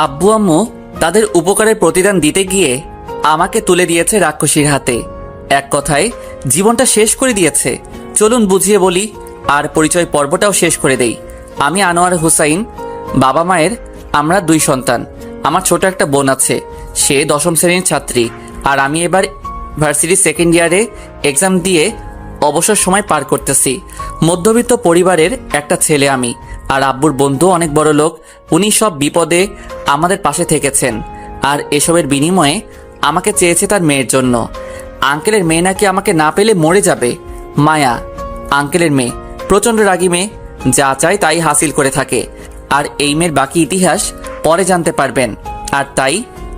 আব্বু আম্মু তাদের উপকারের প্রতিদান দিতে গিয়ে আমাকে তুলে দিয়েছে রাক্ষসীর হাতে। এক কথায় জীবনটা শেষ করে দিয়েছে। চলুন বুঝিয়ে বলি আর পরিচয় পর্বটাও শেষ করে দেই। আমি আনোয়ার হুসাইন, বাবা মায়ের আমরা 2 সন্তান। আমার ছোট একটা বোন আছে, সে 10ম শ্রেণীর ছাত্রী। আর আমি এবার ভার্সিটি সেকেন্ড ইয়ারে এক্সাম দিয়ে অবসর সময় পার করতেছি। মধ্যবিত্ত পরিবারের একটা ছেলে আমি। আর আব্বুর বন্ধু অনেক বড় লোক, উনি সব বিপদে আমাদের পাশে থেকেছেন। আর এসবের বিনিময়ে আমাকে চেয়েছে তার মেয়ের জন্য। আঙ্কেলের মেয়ে নাকি আমাকে না পেলে মরে যাবে। মায়া আঙ্কেলের মেয়ে, প্রচণ্ড রাগী মেয়ে, যা চায় তাই হাসিল করে থাকে। আর এই মেয়ের বাকি ইতিহাস পরে জানতে পারবেন। আর তাই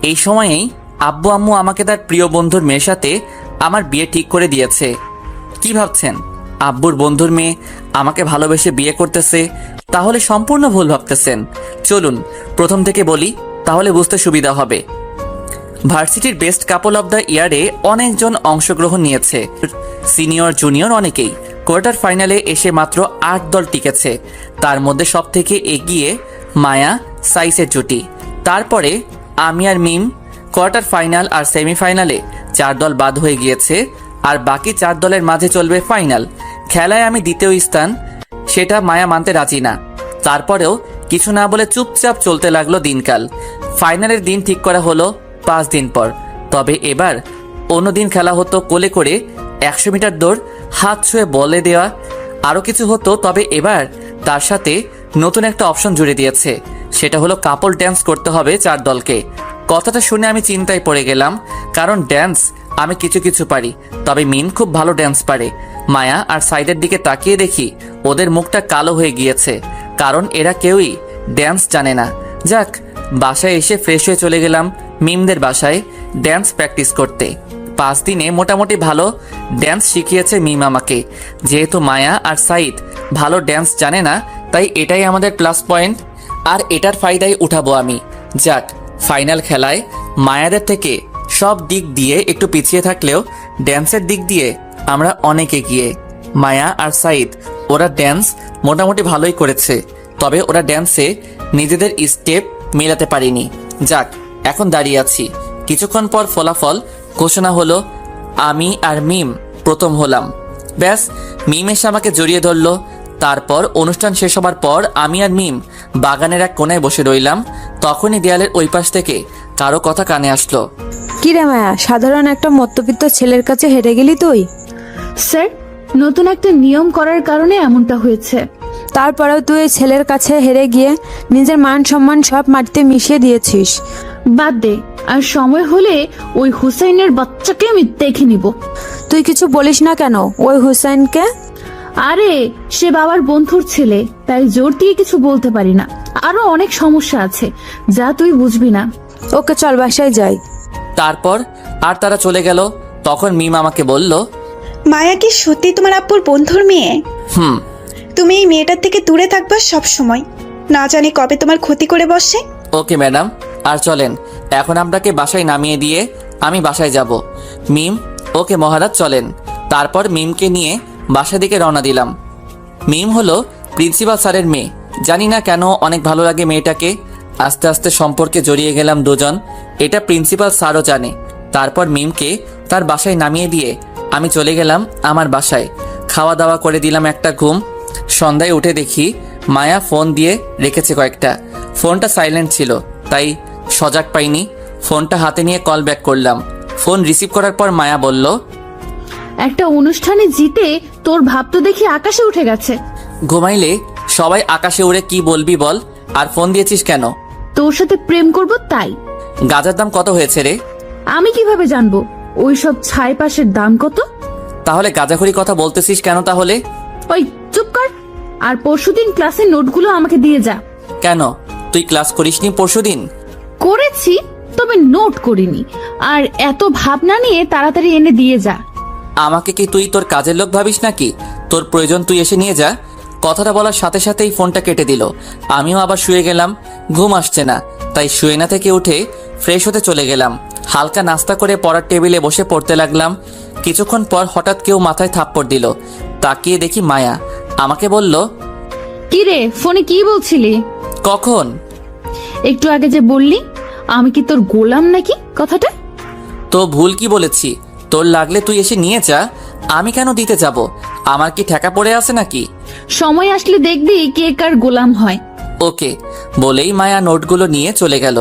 এই সময়েই আব্বু আম্মু আমাকে তার প্রিয় বন্ধুর মেয়ের সাথে আমার বিয়ে ঠিক করে দিয়েছে। কি ভাবছেন আব্বুর বন্ধুর মেয়ে আমাকে ভালোবেসে বিয়ে করতেছে? তাহলে সম্পূর্ণ ভুল ভাবতেছেন। চলুন প্রথম থেকে বলি, তাহলে বুঝতে সুবিধা হবে। ভার্সিটির বেস্ট কাপল অব দ্য ইয়ারে অনেকজন অংশগ্রহণ নিয়েছে, সিনিয়র জুনিয়র অনেকেই। কোয়ার্টার ফাইনালে এসে মাত্র 8 দল টিকেছে। তার মধ্যে সব থেকে এগিয়ে মায়া সাইসের জুটি। তারপরে আমি আর মিম। কোয়ার্টার ফাইনাল আর সেমিফাইনালে 4 দল বাদ হয়ে গিয়েছে, আর বাকি 4 দলের মাঝে চলবে ফাইনাল। খেলায় আমি দ্বিতীয় স্থান, সেটা মায়া মানতে রাজি না। তারপরেও কিছু না বলে চুপচাপ চলতে লাগলো দিনকাল। ফাইনালের দিন ঠিক করা হলো 5 দিন পর। তবে এবার অন্যদিন খেলা হতো কোলে করে 100 মিটার দৌড়, হাত ছুঁয়ে বলে দেওয়া, আরও কিছু হতো। তবে এবার তার সাথে নতুন একটা অপশন জুড়ে দিয়েছে, সেটা হলো কাপল ড্যান্স করতে হবে 4 দলকে। কথাটা শুনে আমি চিন্তায় পড়ে গেলাম, কারণ ড্যান্স আমি কিছু কিছু পারি, তবে মিম খুব ভালো ড্যান্স পারে। মায়া আর সাইদের দিকে তাকিয়ে দেখি ওদের মুখটা কালো হয়ে গিয়েছে, কারণ এরা কেউই ড্যান্স জানে না। যাক, বাসায় এসে ফ্রেশ হয়ে চলে গেলাম মিমদের বাসায় ড্যান্স প্র্যাকটিস করতে। 5 দিনে মোটামুটি ভালো ড্যান্স শিখিয়েছে মিম আমাকে। যেহেতু মায়া আর সাইদ ভালো ড্যান্স জানে না, তাই এটাই আমাদের প্লাস পয়েন্ট, আর এটার ফায়দাই উঠাবো আমি। যাক, ফাইনাল খেলায় মায়াদের থেকে সব দিক দিয়ে একটু পিছিয়ে থাকলেও ড্যান্সের দিক দিয়ে আমরা অনেক এগিয়ে। মায়া আর সাইদ ওরা ড্যান্স মোটামুটি ভালোই করেছে, তবে ওরা ড্যান্সে নিজেদের স্টেপ মেলাতে পারিনি। যাক, এখন দাঁড়িয়ে আছি। কিছুক্ষণ পর ফলাফল ঘোষণা হলো, আমি আর মিম প্রথম হলাম। ব্যাস, মিম এসে আমাকে জড়িয়ে ধরলো। তারপর অনুষ্ঠান শেষ হবার পর আমি আর মিম বাগানের এক কোনায় বসে রইলাম। তখনই দেয়ালের ওই পাশ থেকে কারো কথা কানে আসলো। কি রে মায়া, সাধারণ একটা মধ্যবিত্ত ছেলের কাছে হেরে গেলি তুই? স্যার, নতুন একটা নিয়ম করার কারণে এমনটা হয়েছে। তারপরেও তুই এই ছেলের কাছে হেরে গিয়ে নিজের মান সম্মান সব মাটিতে মিশিয়ে দিয়েছিস। বাদ দে, আর সময় হলে ওই হুসাইনের বাচ্চাকে আমি দেখে নিব। তুই কিছু বলিস না কেন ওই হুসাইনকে? আরে, সে বাবার বন্ধুর ছেলে, তাই জোর দিয়ে কিছু বলতে পারি না। আরো অনেক সমস্যা আছে যা তুই বুঝবি না। ওকে চল, বাসায় যাই। তারপর আর তারা চলে গেল। তখন মিম আমাকে বলল, মায়া কি সত্যি তোমার আব্বুর বন্ধুর মেয়ে? হুম। তুমি এই মেয়েটার থেকে দূরে থাকবা সব সময়, না জানি কবে তোমার ক্ষতি করে বসে। ওকে ম্যাডাম, আর চলেন এখন আপনাকে বাসায় নামিয়ে দিয়ে আমি বাসায় যাব। মিম, ওকে মহারাজ চলেন। তারপর মিমকে নিয়ে বাসা দিকে রওনা দিলাম। মিম হলো প্রিন্সিপাল স্যারের মেয়ে। জানি না কেন অনেক ভালো লাগে মেয়েটাকে। আস্তে আস্তে সম্পর্কে জড়িয়ে গেলাম দুজন, এটা প্রিন্সিপাল স্যারও জানে। তারপর মিমকে তার বাসায় নামিয়ে দিয়ে আমি চলে গেলাম আমার বাসায়। খাওয়া দাওয়া করে দিলাম একটা ঘুম। সন্ধ্যায় উঠে দেখি মায়া ফোন দিয়ে রেখেছে কয়েকটা। ফোনটা সাইলেন্ট ছিল, তাই সজাগ পাইনি। ফোনটা হাতে নিয়ে কল ব্যাক করলাম। ফোন রিসিভ করার পর মায়া বলল, একটা অনুষ্ঠানে জিতে তোর ভাব তো দেখি আকাশে উঠে গেছে। ঘুমাইলে সবাই আকাশে উড়ে, কি বলবি বল? আর ফোন দিয়েছিস কেন? তোর সাথে প্রেম করব তাই। গাঁজার দাম কত হয়েছে রে? আমি কিভাবে জানবো ওই সব ছাই পাশের দাম কত? তাহলে গাঁজাখুরি কথা বলতেছিস কেন তাহলে? ওই চুপ কর, আর পরশুদিন ক্লাসের নোটগুলো আমাকে দিয়ে যা। কেন, তুই ক্লাস করিসনি পরশুদিন? করেছি, তবে নোট করিনি। আর এত ভাবনা নিয়ে তাড়াতাড়ি এনে দিয়ে যা। আমাকে কি তুই তোর কাজের লোক ভাবিস নাকি? তোর প্রয়োজন তুই এসে নিয়ে যা। কথাটা বলার সাথে সাথেই ফোনটা কেটে দিল। আমিও আবার শুয়ে গেলাম। ঘুম আসছে না, তাই শুয়ে না থেকে উঠে ফ্রেশ হতে চলে গেলাম। হালকা নাস্তা করে পড়ার টেবিলে বসে পড়তে লাগলাম। কিছুক্ষণ পর হঠাৎ কেউ মাথায় থাপ্পড় দিল। তাকিয়ে দেখি মায়া। আমাকে বলল, কি রে, ফোনে কি বলছিলি? কখন? একটু আগে যে বললি আমি কি তোর গোলাম নাকি, কথাটা? তো ভুল কি বলেছি? তোর লাগলে তুই এসে নিয়ে যা, আমি কেন দিতে যাব? আমার কি ঠেকা পড়ে আছে নাকি? সময় আসলে দেখবি কে কার গোলাম হয়। ওকে বলেই মায়া নোটগুলো নিয়ে চলে গেল।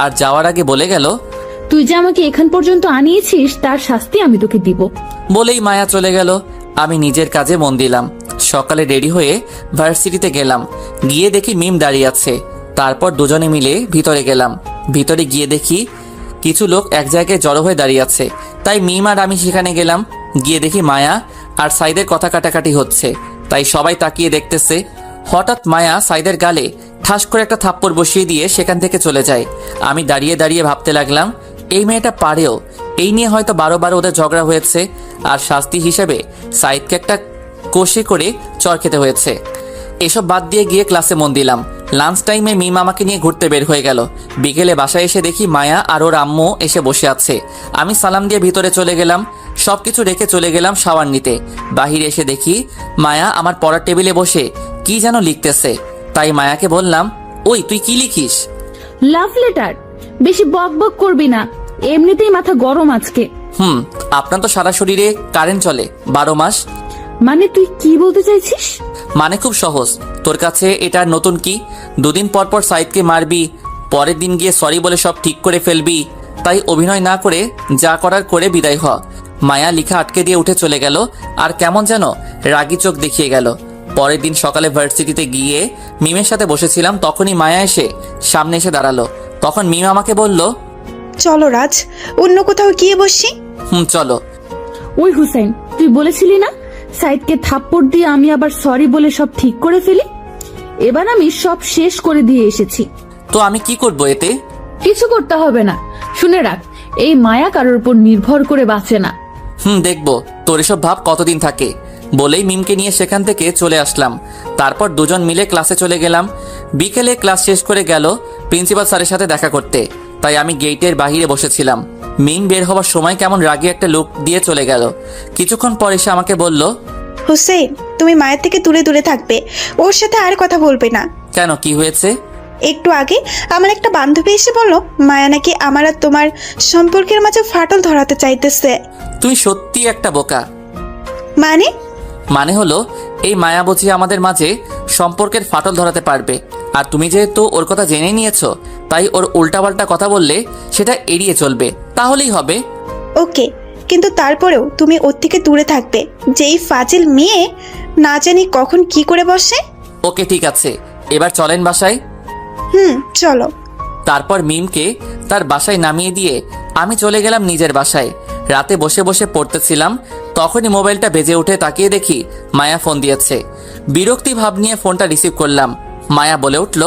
আর যাওয়ার আগে বলে গেল, তুই যে আমাকে এখান পর্যন্ত আনিয়েছিস তার শাস্তি আমি তোকে দিব। বলেই মায়া চলে গেল। আমি নিজের কাজে মন দিলাম। সকালে রেডি হয়ে ভার্সিটিতে গেলাম। গিয়ে দেখি মিম দাঁড়িয়ে আছে। তারপর দুজনে মিলে ভিতরে গেলাম। ভিতরে গিয়ে দেখি কিছু লোক এক জায়গায় জড়ো হয়ে দাঁড়িয়ে আছে। তাই মিম আর আমি সেখানে গেলাম। গিয়ে দেখি মায়া আর সাইদের কথা কাটাকাটি হচ্ছে। তাই সবাই তাকিয়ে দেখতেছে। হঠাৎ মায়া সাইদের গালে ঠাস করে একটা থাপ্পড় বসিয়ে দিয়ে সেখান থেকে চলে যায়। আমি দাঁড়িয়ে দাঁড়িয়ে ভাবতে লাগলাম, এই মেয়েটা পারেও। এই নিয়ে হয়তো 12 ওদের ঝগড়া হয়েছে, আর শাস্তি হিসেবে সাইদকে একটা কষে করে চর খেতে হয়েছে। এসব বাদ দিয়ে গিয়ে ক্লাসে মন দিলাম। লাঞ্চ টাইমে মিম আমাকে নিয়ে ঘুরতে বের হয়ে গেল। বিকেলে বাসায় এসে দেখি মায়া আর ওর আম্মু এসে বসে আছে। আমি সালাম দিয়ে ভিতরে চলে গেলাম। সবকিছু রেখে চলে গেলাম শাওয়ার নিতে। বাহিরে এসে দেখি মায়া আমার পড়ার টেবিলে বসে কি যেন লিখতেছে। তাই মায়াকে বললাম, ওই তুই কি লিখিস? Love letter. বেশি বক বক করবি না, এমনিতেই মাথা গরম আজকে। আপনার তো সারা শরীরে কারেন্ট চলে 12 মাস। মানে তুই কি বলতে চাইছিস? মানে খুব সহজ, তোর কাছে এটা নতুন কি? দুদিন পর পর সাইদকে মারবি, পরের দিন গিয়ে সরি বলে সব ঠিক করে ফেলবি। তাই অভিনয় না করে যা করার করে বিদায় হ। মায়া লিখা আটকে দিয়ে উঠে চলে গেল। আর কেমন যেন রাগী চোখ দেখিয়ে গেল। পরের দিন সকালে ভার্সিটিতে গিয়ে মিমের সাথে বসেছিলাম। তখনই মায়া এসে সামনে এসে দাঁড়ালো। তখন মিম আমাকে বলল, চলো রাজ, অন্য কোথাও গিয়ে বসি। চলো। ওই হুসাইন, তুই বলেছিলি না সাইদকে থাপ্পড় দিয়ে আমি আবার সরি বলে সব ঠিক করে ফেলি? এবার আমি সব শেষ করে দিয়ে এসেছি। তো আমি কি করব এতে? কিছু করতে হবে না। শুনে রাখ, এই মায়া কারোর উপর নির্ভর করে বাঁচে না। দেখবো তোর এসব ভাব কতদিন থাকে। বলেই মিমকে নিয়ে সেখান থেকে চলে আসলাম। তারপর দুজন মিলে ক্লাসে চলে গেলাম। বিকেলে ক্লাস শেষ করে গেল প্রিন্সিপাল স্যারের সাথে দেখা করতে। তাই আমি গেটের বাহিরে বসেছিলাম। মিম বের হওয়ার সময় কেমন রাগী একটা লুক দিয়ে চলে গেল। কিছুক্ষণ পর এসে আমাকে বলল, হুসেইন, তুমি মায়ের থেকে দূরে দূরে থাকবে, ওর সাথে আর কথা বলবে না। কেন, কি হয়েছে? একটু আগে আমার একটা বান্ধবী এসে বলল মায়া নাকি আমার আর তোমার সম্পর্কের মাঝে ফাটল ধরাতে চাইতেছে। তুমি সত্যি একটা বোকা। মানে? মানে হলো এই মায়া বুঝি আমাদের মাঝে সম্পর্কের ফাটল ধরাতে পারবে। আর তুমি যেহেতু ওর কথা জেনে নিয়েছো, তাই ওর উল্টাপাল্টা কথা বললে সেটা এড়িয়ে চলবে, তাহলেই হবে। ওকে, কিন্তু তারপরেও তুমি ওর থেকে দূরে থাকবে। যেই ফাজিল মেয়ে না জানি কখন কি করে বসে। ওকে ঠিক আছে, এবার চলেন বাসায়। চলো। তারপর মিমকে তার বাসায় নামিয়ে দিয়ে আমি চলে গেলাম নিজের বাসায়। রাতে বসে বসে পড়তেছিলাম, তখনই মোবাইলটা বেজে উঠে তাকিয়ে দেখি মায়া ফোন দিয়েছে। বিরক্তি ভাব নিয়ে ফোনটা রিসিভ করলাম। মায়া বলে উঠল,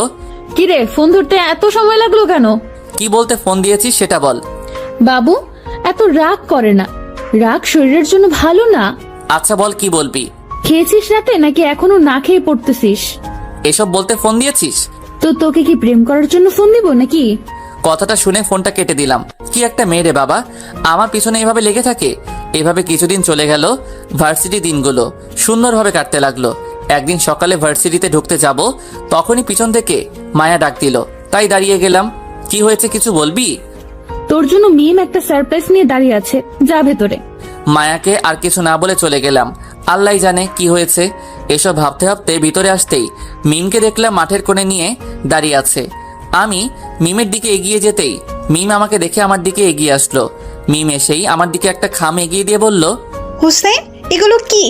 কিরে, ফোন ধরতে এত সময় লাগলো কেন? কি বলতে ফোন দিয়েছিস সেটা বল। বাবু, এত রাগ করে না, রাগ শরীরের জন্য ভালো না। আচ্ছা বল, কি বলবি? খেয়েছিস রাতে নাকি এখনো না খেয়ে পড়তেছিস? এসব বলতে ফোন দিয়েছিস? তো তোকে কি প্রেম করার জন্য ফোন দিব নাকি? কথাটা শুনে ফোনটা কেটে দিলাম। কি একটা মেয়ে রে বাবা, আমার পিছনে এভাবে লেগে থাকে। এভাবে কিছুদিন চলে গেল। ভার্সিটি দিনগুলো সুন্দরভাবে কাটতে লাগলো। একদিন সকালে ভার্সিটিতে ঢুকতে যাব, তখনই পিছন থেকে মায়া ডাক দিল। তাই দাঁড়িয়ে গেলাম। কি হয়েছে, কিছু বলবি? তোর জন্য মিম একটা সারপ্রাইজ নিয়ে দাঁড়িয়ে আছে, যা ভেতরে। মায়াকে আর কিছু না বলে চলে গেলাম। আল্লাহ জানে কি হয়েছে। এসব ভাবতে ভাবতে ভিতরে আসতেই মিমকে দেখলাম মাঠের কোণে নিয়ে দাঁড়িয়ে আছে। আমি মিমের দিকে এগিয়ে যেতেই মিম আমাকে দেখে আমার দিকে এগিয়ে আসলো। মিম এসেই আমার দিকে একটা খাম এগিয়ে দিয়ে বলল, হুসেইন, এগুলো কি?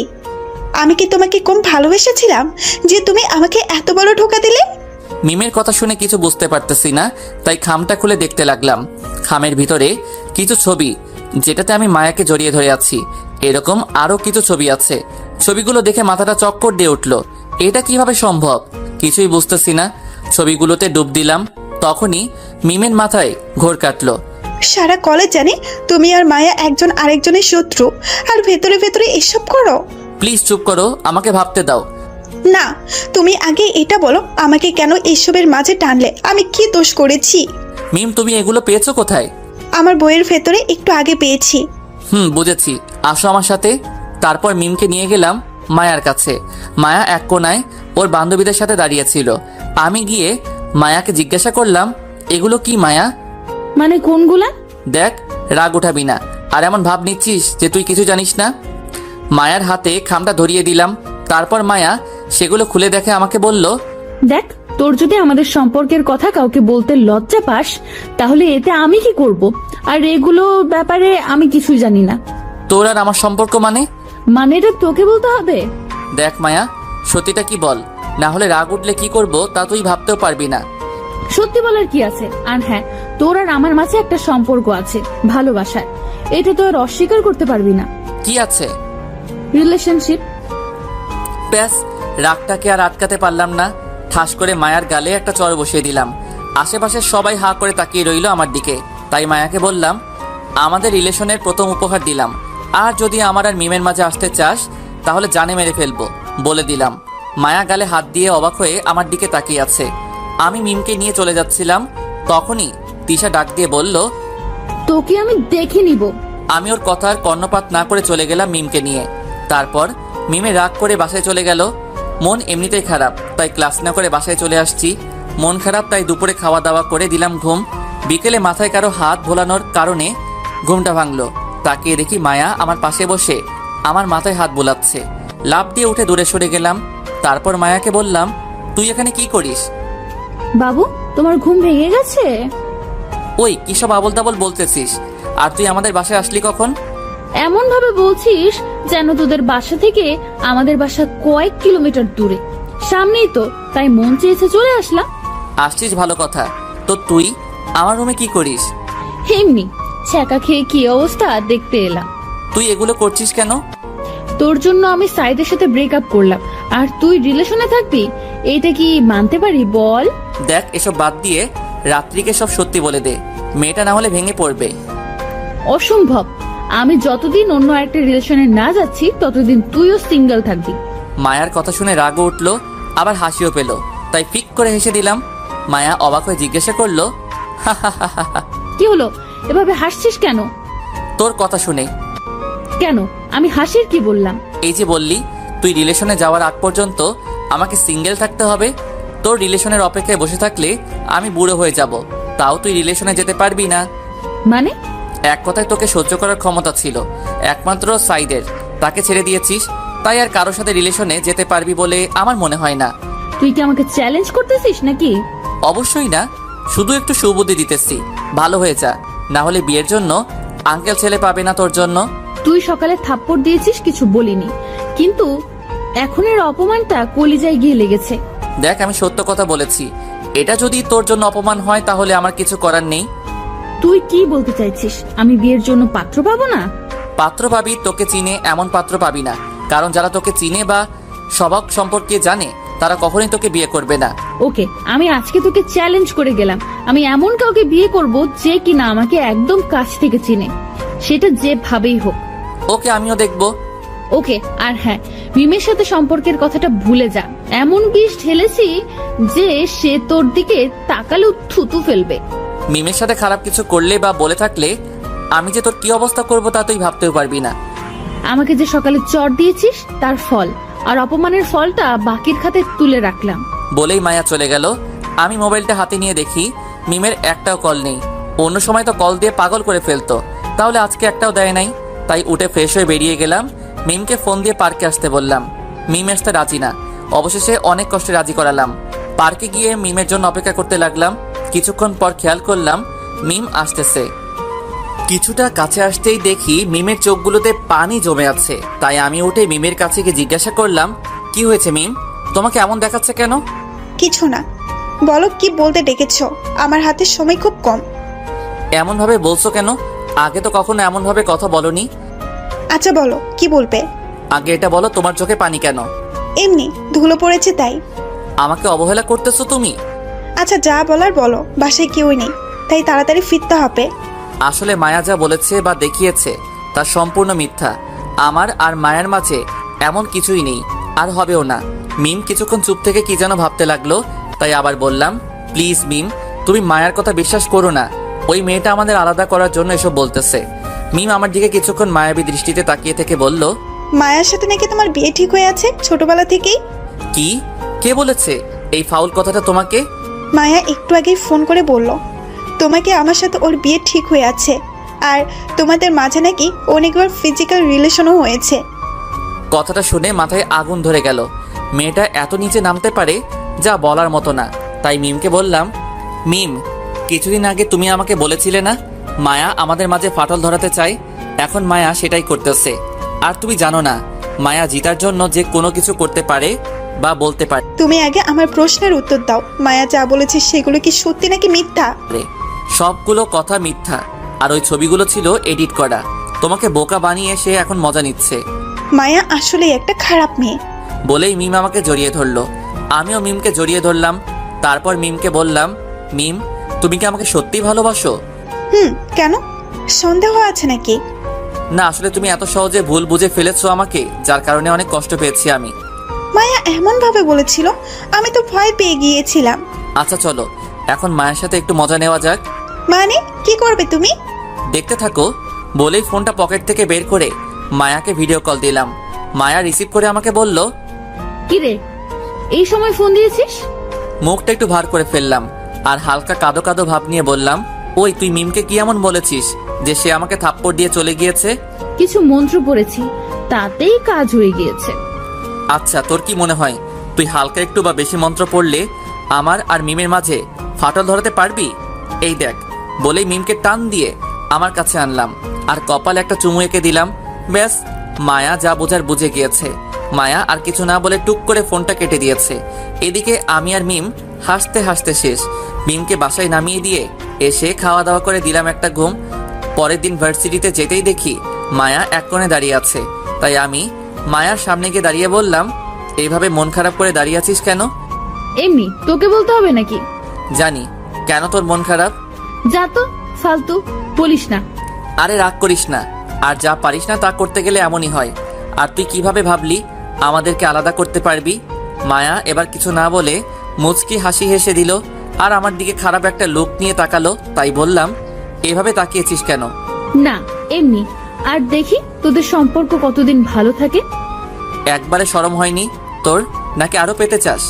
আমি কি তোমাকে কম ভালোবেসেছিলাম যে তুমি আমাকে এত বড় ধোঁকা দিলে? মিমের কথা শুনে কিছু বুঝতে পারতেছি না, তাই খামটা খুলে দেখতে লাগলাম। খামের ভিতরে কিছু ছবি, যেটাতে আমি মায়াকে জড়িয়ে ধরে আছি। এরকম আরো কিছু ছবি আছে। ছবিগুলো দেখে মাথাটা চক্কর দিয়ে উঠলো। এটা কিভাবে সম্ভব কিছুই বুঝতেছি না। ছবিগুলোতে ডুব দিলাম। তখনই মিমের মাথায় ঘোর কাটলো। সারা কলেজ জানে তুমি আর মায়া একজন আরেকজনের শত্রু, আর ভেতরে ভেতরে এসব করো। প্লিজ চুপ করো, আমাকে ভাবতে দাও। না, তুমি আগে এটা বলো আমাকে কেন এসবের মাঝে টানলে? আমি কি দোষ করেছি? মিম, তুমি এগুলো পেয়েছো কোথায়? আমার বইয়ের ভেতরে একটু আগে পেয়েছি। বুঝেছি, আসো আমার সাথে। তারপর মিমকে নিয়ে গেলাম মায়ার কাছে। মায়া এক কোনায় ওর বান্ধবীদের সাথে দাঁড়িয়েছিল। আমি গিয়ে মায়াকে জিজ্ঞাসা করলাম, এগুলো কি মায়া? মানে কোনগুলা? দেখ, রাগ উঠাবি না, আর এমন ভাব নিচ্ছিস যে তুই কিছু জানিস না। মায়ার হাতে খামটা ধরিয়ে দিলাম। তারপর মায়া সেগুলো খুলে দেখে আমাকে বলল, দেখ, তোর যদি আমাদের সম্পর্কের কথা কাউকে বলতে লজ্জা পাস তাহলে এতে আমি কি করব? আর এগুলো ব্যাপারে আমি কিছুই জানি না। তোর আর আমার সম্পর্ক মানে? মানে এটা তোকে বলতে হবে? দেখ মায়া, সত্যিটা কি বল, না হলে রাগ উঠলে কি করব তা তুই ভাবতেও পারবি না। সত্যি বলার কি আছে? আর হ্যাঁ, তোর আর আমার মাঝে একটা সম্পর্ক আছে, ভালোবাসার। এটা তো আর অস্বীকার করতে পারবি না। কি আছে? রিলেশনশিপ। ব্যাস, রাগটাকে আর আটকাতে পারলাম না। ঠাস করে মায়ার গালে একটা চড় বসিয়ে দিলাম। আশেপাশে সবাই হাঁ করে তাকিয়ে রইল আমার দিকে। তাই মায়াকে বললাম, আমাদের রিলেশনের প্রথম উপহার দিলাম, আর যদি আমার আর মিমের মাঝে আসতে চাস তাহলে জানে মেরে ফেলবো, বলে দিলাম। মায়া গালে হাত দিয়ে অবাক হয়ে আমার দিকে তাকিয়ে আছে। আমি মিমকে নিয়ে চলে যাচ্ছিলাম, তখনই তিশা ডাক দিয়ে বলল, তোকে আমি দেখে নিব। আমি ওর কথার কর্ণপাত না করে চলে গেলাম মিমকে নিয়ে। তারপর মিমে রাগ করে বাসায় চলে গেল। মন এমনিতেই খারাপ, তাই ক্লাস না করে বাসায় চলে আসছি। মন খারাপ তাই দুপুরে খাওয়া দাওয়া করে দিলাম ঘুম। বিকেলে মাথায় কারো হাত ভোলানোর কারণে ঘুমটা ভাঙলো। তাকিয়ে দেখি মায়া আমার পাশে বসে আমার মাথায় হাত বোলাচ্ছে। লাফ দিয়ে উঠে দূরে সরে গেলাম। তারপর মায়াকে বললাম, তুই এখানে কি করিস? বাবু, তোমার ঘুম ভেঙে গেছে? ওই কিসব আবল তাবল বলতেছিস? আর তুই আমাদের বাসায় আসলি কখন? এমন ভাবে বলছিস যেন তোদের বাসা থেকে আমাদের বাসা কয়েক কিলোমিটার দূরে, সামনেই তো, তাই মন চেয়েছে চলে আসলাম। আসছিস ভালো কথা, তো তুই আমার রুমে কি করিস? এমনি ছ্যাঁকা খেয়ে কি অবস্থা দেখতে এলাম। তুই এগুলো করছিস কেন? তোর জন্য আমি সাইদের সাথে ব্রেকআপ করলাম, আর তুই রিলেশনে থাকবি? এইটা কি মানতে পারি বল? দেখ, এসব বাদ দিয়ে রাত্রিকে সব সত্যি বলে দে, মেয়েটা না হলে ভেঙে পড়বে। অসম্ভব। আমি যতদিন অন্য একটা রিলেশনে না যাচ্ছি ততদিন তুইও সিঙ্গেল থাকবি। মায়ার কথা শুনে রাগও উঠলো, আবার হাসিও পেল, তাই ফিক করে হেসে দিলাম। মায়া অবাক হয়ে জিজ্ঞাসা করলো, কি হলো, এভাবে হাসছিস কেন? তোর কথা শুনে। কেন, আমি হাসির কি বললাম? এই যে বললি তুই রিলেশনে যাওয়ার আগ পর্যন্ত আমাকে সিঙ্গেল থাকতে হবে, তোর রিলেশনের অপেক্ষায় বসে থাকলে আমি বুড়ো হয়ে যাব, তাও তুই রিলেশনে যেতে পারবি না। মানে? এক কথায় তোকে সহ্য করার ক্ষমতা ছিল একমাত্র সাইদের, তাকে ছেড়ে দিয়েছিস, তাই আর কারোর সাথে রিলেশনে যেতে পারবি বলে আমার মনে হয় না। তুই কি আমাকে চ্যালেঞ্জ করতেছিস নাকি? অবশ্যই না, শুধু একটু সুবুদ্ধি দিতেছি, ভালো হয়ে যা, না হলে বিয়ের জন্য আঙ্কেল ছেলে পাবে না তোর জন্য। তুই সকালে থাপ্পড় দিয়েছিস, কিছু বলিনি, কিন্তু এখনের অপমানটা কলিজায় গিয়ে লেগেছে। দেখ, আমি সত্য কথা বলেছি, এটা যদি তোর জন্য অপমান হয় তাহলে আমার কিছু করার নেই। তুই কি বলতে চাইছিস? আমি বিয়ের জন্য পাত্র পাবো না? পাত্র পাবি, তোকে চিনে এমন পাত্র পাবি না, কারণ যারা তোকে চিনে বা স্বভাব সম্পর্কে জানে তারা কখনোই তোকে বিয়ে করবে না। ওকে, আমি আজকে তোকে চ্যালেঞ্জ করে গেলাম, আমি এমন কাউকে বিয়ে করব যে কিনা আমাকে একদম কাছ থেকে চিনে, সেটা যেভাবেই হোক। ওকে, আমিও দেখবো। ওকে, আর হ্যাঁ, মিমের সাথে সম্পর্কের কথাটা ভুলে যা। এমন বিষ ঢেলেছি যে সে তোর দিকে তাকালেও থুতু ফেলবে। মিমের সাথে খারাপ কিছু করলে বা বলে থাকলে আমি যে তোর কি অবস্থা করবো তা তুই ভাবতেও পারবি না। আমাকে যে সকালে চট দিয়েছিস তার ফল, আর অপমানের ফলটা বাকির খাতে তুলে রাখলাম। বলেই মায়া চলে গেল। আমি মোবাইলটা হাতে নিয়ে দেখি মিমের একটাও কল নেই। অন্য সময় তো কল দিয়ে পাগল করে ফেলতো, তাহলে আজকে একটাও দেয় নাই। তাই উঠে ফ্রেশ হয়ে বেরিয়ে গেলাম। মিমকে ফোন দিয়ে পার্কে আসতে বললাম। মিম আসতে রাজি না, অবশেষে অনেক কষ্টে রাজি করালাম। পার্কে গিয়ে মিমের জন্য অপেক্ষা করতে লাগলাম। কিছুক্ষণ পর খেয়াল করলাম মিম আসতেছে। কিছুটা কাছে আসতেই দেখি মিমের চোখগুলোতে পানি জমে আছে। তাই আমি উঠে মিমের কাছে গিয়ে জিজ্ঞাসা করলাম, কি হয়েছে মিম, তোমাকে এমন দেখাচ্ছে কেন? কিছু না, বলো কি বলতে ডেকেছ? আমার হাতে সময় খুব কম। এমন ভাবে বলছো কেন? আগে তো কখনো এমন ভাবে কথা বলনি। আচ্ছা বলো কি বলবে। আগে এটা বলো, তোমার চোখে পানি কেন? এমনি ধুলো পড়েছে তাই। আমাকে অবহেলা করতেছো তুমি? আচ্ছা যা বলার বলো, বাসায় কেউই নেই তাই তাড়াতাড়ি ফিরতে হবে। আসলে মায়া যা বলেছে বা দেখিয়েছে তা সম্পূর্ণ মিথ্যা। আমার আর মায়ার মাঝে এমন কিছুই নেই, আর হবেও না। মিম কিছুক্ষণ চুপ থেকে কি যেন ভাবতে লাগলো, তাই আবার বললাম, প্লিজ মিম, তুমি মায়ার কথা বিশ্বাস করো না, ওই মেয়েটা আমাদের আলাদা করার জন্য এসব বলতেছে। মিম আমার দিকে কিছুক্ষণ মায়াবী দৃষ্টিতে তাকিয়ে থেকে বলল, মায়ার সাথে নাকি তোমার বিয়ে ঠিক হয়ে আছে ছোটবেলা থেকেই। কি? কে বলেছে এই ফাউল কথাটা তোমাকে? মায়া একটু আগেই ফোন করে বলল তোমাকে আমার সাথে ওর বিয়ে ঠিক হয়ে আছে, আর তোমাদের মাঝে নাকি অনেকবার ফিজিক্যাল রিলেশনও হয়েছে। কথাটা শুনে মাথায় আগুন ধরে গেল। মেয়েটা এত নিচে নামতে পারে যা বলার মতো না। তাই মিমকে বললাম, মিম, কিছুদিন আগে তুমি আমাকে বলেছিলে না মায়া আমাদের মাঝে ফাটল ধরাতে চায়? এখন মায়া সেটাই করতেছে। আর তুমি জানো না মায়া জিতার জন্য যে কোনো কিছু করতে পারে বা বলতে পারে। তুমি আগে আমার প্রশ্নের উত্তর দাও, মায়া যা বলেছে সেগুলো কি সত্যি নাকি মিথ্যা? সবগুলো কথা মিথ্যা, আর ওই ছবিগুলো ছিল এডিট করা। তোমাকে বোকা বানিয়ে সে এখন মজা নিচ্ছে। মায়া আসলেই একটা খারাপ মেয়ে। বলেই মিম আমাকে জড়িয়ে ধরলো। আমিও মিমকে জড়িয়ে ধরলাম। তারপর মিমকে বললাম, মিম, তুমি কি আমাকে সত্যি ভালোবাসো? কেন, সন্দেহ আছে নাকি? না, আসলে তুমি এত সহজে ভুল বুঝে ফেলেছো আমাকে, যার কারণে অনেক কষ্ট পেয়েছি আমি। মায়া এমন ভাবে বলেছিল, আমি তো ভয় পেয়ে গিয়েছিলাম। আচ্ছা চলো এখন মায়ের সাথে একটু মজা নেওয়া যাক। মানে কি করবে তুমি? দেখতে থাকো। বলেই ফোনটা পকেট থেকে বের করে মায়াকে ভিডিও কল দিলাম। মায়া রিসিভ করে আমাকে বলল, কি রে, এই সময় ফোন দিয়েছিস? মুখটা একটু ভার করে ফেললাম আর হালকা কাদো কাদো ভাব নিয়ে বললাম, ওই তুই মিমকে কি এমন বলেছিস যে সে আমাকে থাপ্পড় দিয়ে চলে গিয়েছে? কিছু মন্ত্র পড়েছি, তাতেই কাজ হয়ে গিয়েছে। আচ্ছা, তোর কি মনে হয় তুই হালকা একটু বা বেশি মন্ত্র পড়লে আমার আর মিমের মাঝে ফাটল ধরাতে পারবি? এই দেখ। বলেই মিমকে টান দিয়ে আমার কাছে আনলাম আর কপালে একটা চুমু এঁকে দিলাম। ব্যাস, মায়া যা বোঝার বুঝে গিয়েছে। মায়া আর কিছু না বলে টুক করে ফোনটা কেটে দিয়েছে। এদিকে আমি আর মিম হাসতে হাসতে শেষ। মিমকে বাসায় নামিয়ে দিয়ে এসে খাওয়া দাওয়া করে দিলাম একটা ঘুম। পরের দিন ভার্সিটিতে যেতেই দেখি মায়া এক কোণে দাঁড়িয়ে আছে। তাই আমি মায়ার সামনে গিয়ে দাঁড়িয়ে বললাম, এইভাবে মন খারাপ করে দাঁড়িয়ে আছিস কেন? এমনি, তোকে বলতে হবে নাকি? জানি। কেন তোর মন খারাপ? যা তো, ফালতু বলিস না। আরে রাগ করিস না, আর যা পারিস না তা করতে গেলে এমনই হয়। আর তুই কিভাবে ভাবলি আমাদেরকে আলাদা করতে পারবি? মায়া এবার কিছু না বলে মুচকি হাসি হেসে দিল আর আমার দিকে খারাপ একটা লুক নিয়ে তাকালো। তাই বললাম, এভাবে তাকিয়েছিস কেন? না, এমনি। আর দেখি তোদের সম্পর্ক কতদিন ভালো থাকে। একবারে শরম হয়নি তোর, নাকি আরো পেতে চাস?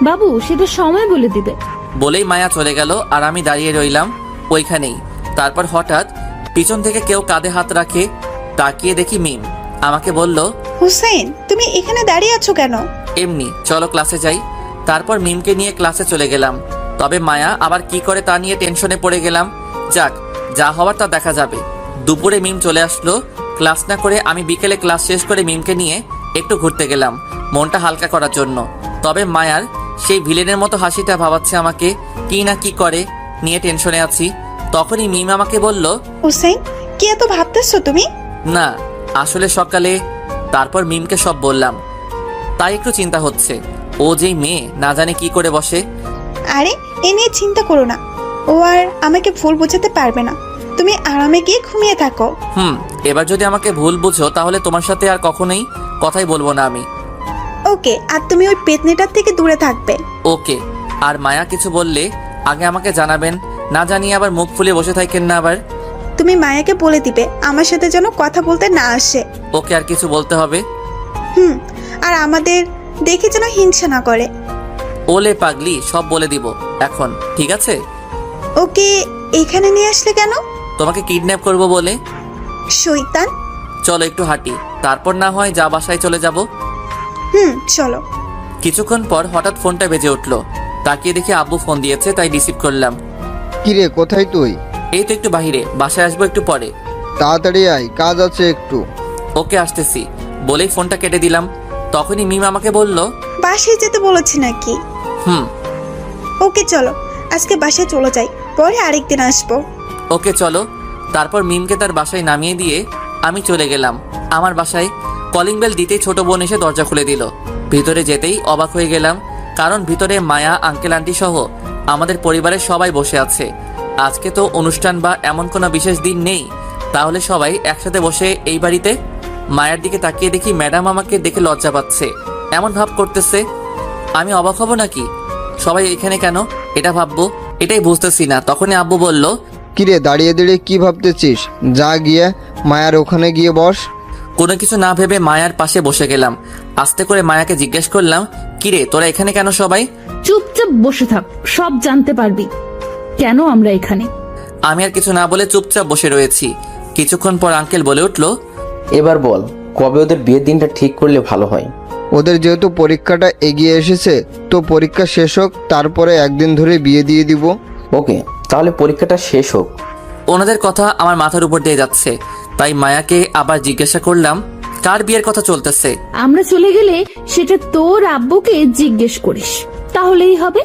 বাবু, সেটা সময় বলে দিবে। বলেই মায়া চলে গেল আর আমি দাঁড়িয়ে রইলাম ওইখানেই। তারপর হঠাৎ পিছন থেকে কেউ কাঁধে হাত রাখে। তাকিয়ে দেখি মিম। আমাকে বলল, হুসেন, তুমি এখানে দাঁড়িয়ে আছো কেন? এমনি, চলো ক্লাসে যাই। তারপর মিমকে নিয়ে ক্লাসে চলে গেলাম। তবে মায়া আবার কি করে তা নিয়ে টেনশনে পড়ে গেলাম। যাক, যা হওয়ার তা দেখা যাবে। দুপুরে মিম চলে আসলো। ক্লাস না করে আমি বিকেলে ক্লাস শেষ করে মিমকে নিয়ে একটু ঘুরতে গেলাম মনটা হালকা করার জন্য। তবে মায়ার সেই ভিলেনের মতো হাসিটা ভাবাচ্ছে আমাকে, কি না কি করে নিয়ে টেনশনে আছি। তখনই মিম আমাকে বলল, হুসেন, কি এত ভাবতেছো তুমি? না, আসলে সকালে। তারপর মিমকে সব বললাম। তাই একটু চিন্তা হচ্ছে, ও যেই মেয়ে না জানে কি করে বসে। আরে, এ নিয়ে চিন্তা করো না, ও আর আমাকে ভুল বোঝাতে পারবে না। তুমি আরামে গিয়ে ঘুমিয়ে থাকো। এবার যদি আমাকে ভুল বুঝো তাহলে তোমার সাথে আর কখনোই কথাই বলবো না আমি। ওকে, আর তুমি ওই পেতনিটার থেকে দূরে থাকবে। ওকে। আর মায়া কিছু বললে আগে আমাকে জানাবেন, না জানিয়ে আবার মুখ ফুলে বসে থাকেন না আবার। তুমি মায়াকে বলে দিবে আমার সাথে যেন কথা বলতে না আসে। ওকে, আর কিছু বলতে হবে? আর আমাদের দেখে যেন হিংসা না করে। ওলে পাগলি, সব বলে দিব এখন, ঠিক আছে? ওকে এখানে নিয়ে আসলে কেন? তোমাকে কিডন্যাপ করব বলে। শয়তান। চলো একটু হাঁটি, তারপর না হয় যা বাসায় চলে যাব। চলো। কিছুক্ষণ পর হঠাৎ ফোনটা বেজে উঠলো। তাকিয়ে দেখি আব্বু ফোন দিয়েছে, তাই রিসিভ করলাম। কিরে, কোথায় তুই? এই তো একটু বাহিরে, বাসায় আসবো একটু পরে। তাড়াতাড়ি আয়, কাজ আছে একটু। ওকে, আসতেছি। বলেই ফোনটা কেটে দিলাম। তখনই মিম আমাকে বলল, বাসায় যেতে বলেছি নাকি? হুম। ওকে চলো, আজকে বাসায় চলে যাই, পরে আরেকদিন আসবো। ওকে চলো। তারপর মিমকে তার বাসায় নামিয়ে দিয়ে আমি চলে গেলাম আমার বাসায়। কলিং বেল দিতেই ছোট বোন এসে দরজা খুলে দিল। ভিতরে যেতেই অবাক হয়ে গেলাম, কারণ ভিতরে মায়া, আঙ্কেল, আন্টি সহ আমাদের পরিবারের সবাই বসে আছে। আজকে তো অনুষ্ঠান বা এমন কোনো বিশেষ দিন নেই, তাহলে সবাই একসাথে বসে এই বাড়িতে। মায়ের দিকে তাকিয়ে দেখি ম্যাডাম আমাকে দেখে লজ্জা পাচ্ছে, এমন ভাব করতেছে। আমি অবাক হব নাকি? সবাই এখানে কেন এটা ভাববো, এটাই বুঝতেছি না। তখনই আব্বু বলল, কিরে, দাঁড়িয়ে দাঁড়িয়ে কি ভাবতেছিস? যা গিয়ে মায়ার ওখানে গিয়ে বস। কোনো কিছু না ভেবে মায়ার পাশে বসে গেলাম। আস্তে করে মায়াকে জিজ্ঞেস করলাম, কিরে তোরা এখানে কেন সবাই? চুপচাপ বসে থাক, সব জানতে পারবি কেন আমরা এখানে। আমি আর কিছু না বলে চুপচাপ বসে রয়েছি। কিছুক্ষণ পর আঙ্কেল বলে উঠল, এবার বল কবে ওদের বিয়ের দিনটা ঠিক করলে ভালো হয়। ওদের যেহেতু পরীক্ষাটা এগিয়ে এসেছে, তো পরীক্ষা শেষ হোক, তারপরে একদিন ধরে বিয়ে দিয়ে দিব। ওকে, তাহলে পরীক্ষাটা শেষ হোক। ওনাদের কথা আমার মাথার উপর দিয়ে যাচ্ছে, তাই মায়াকে আবার জিজ্ঞাসা করলাম, কার বিয়ের কথা চলতেছে? আমরা চলে গেলে সেটা তোর আব্বুকে জিজ্ঞেস করিস, তাহলেই হবে।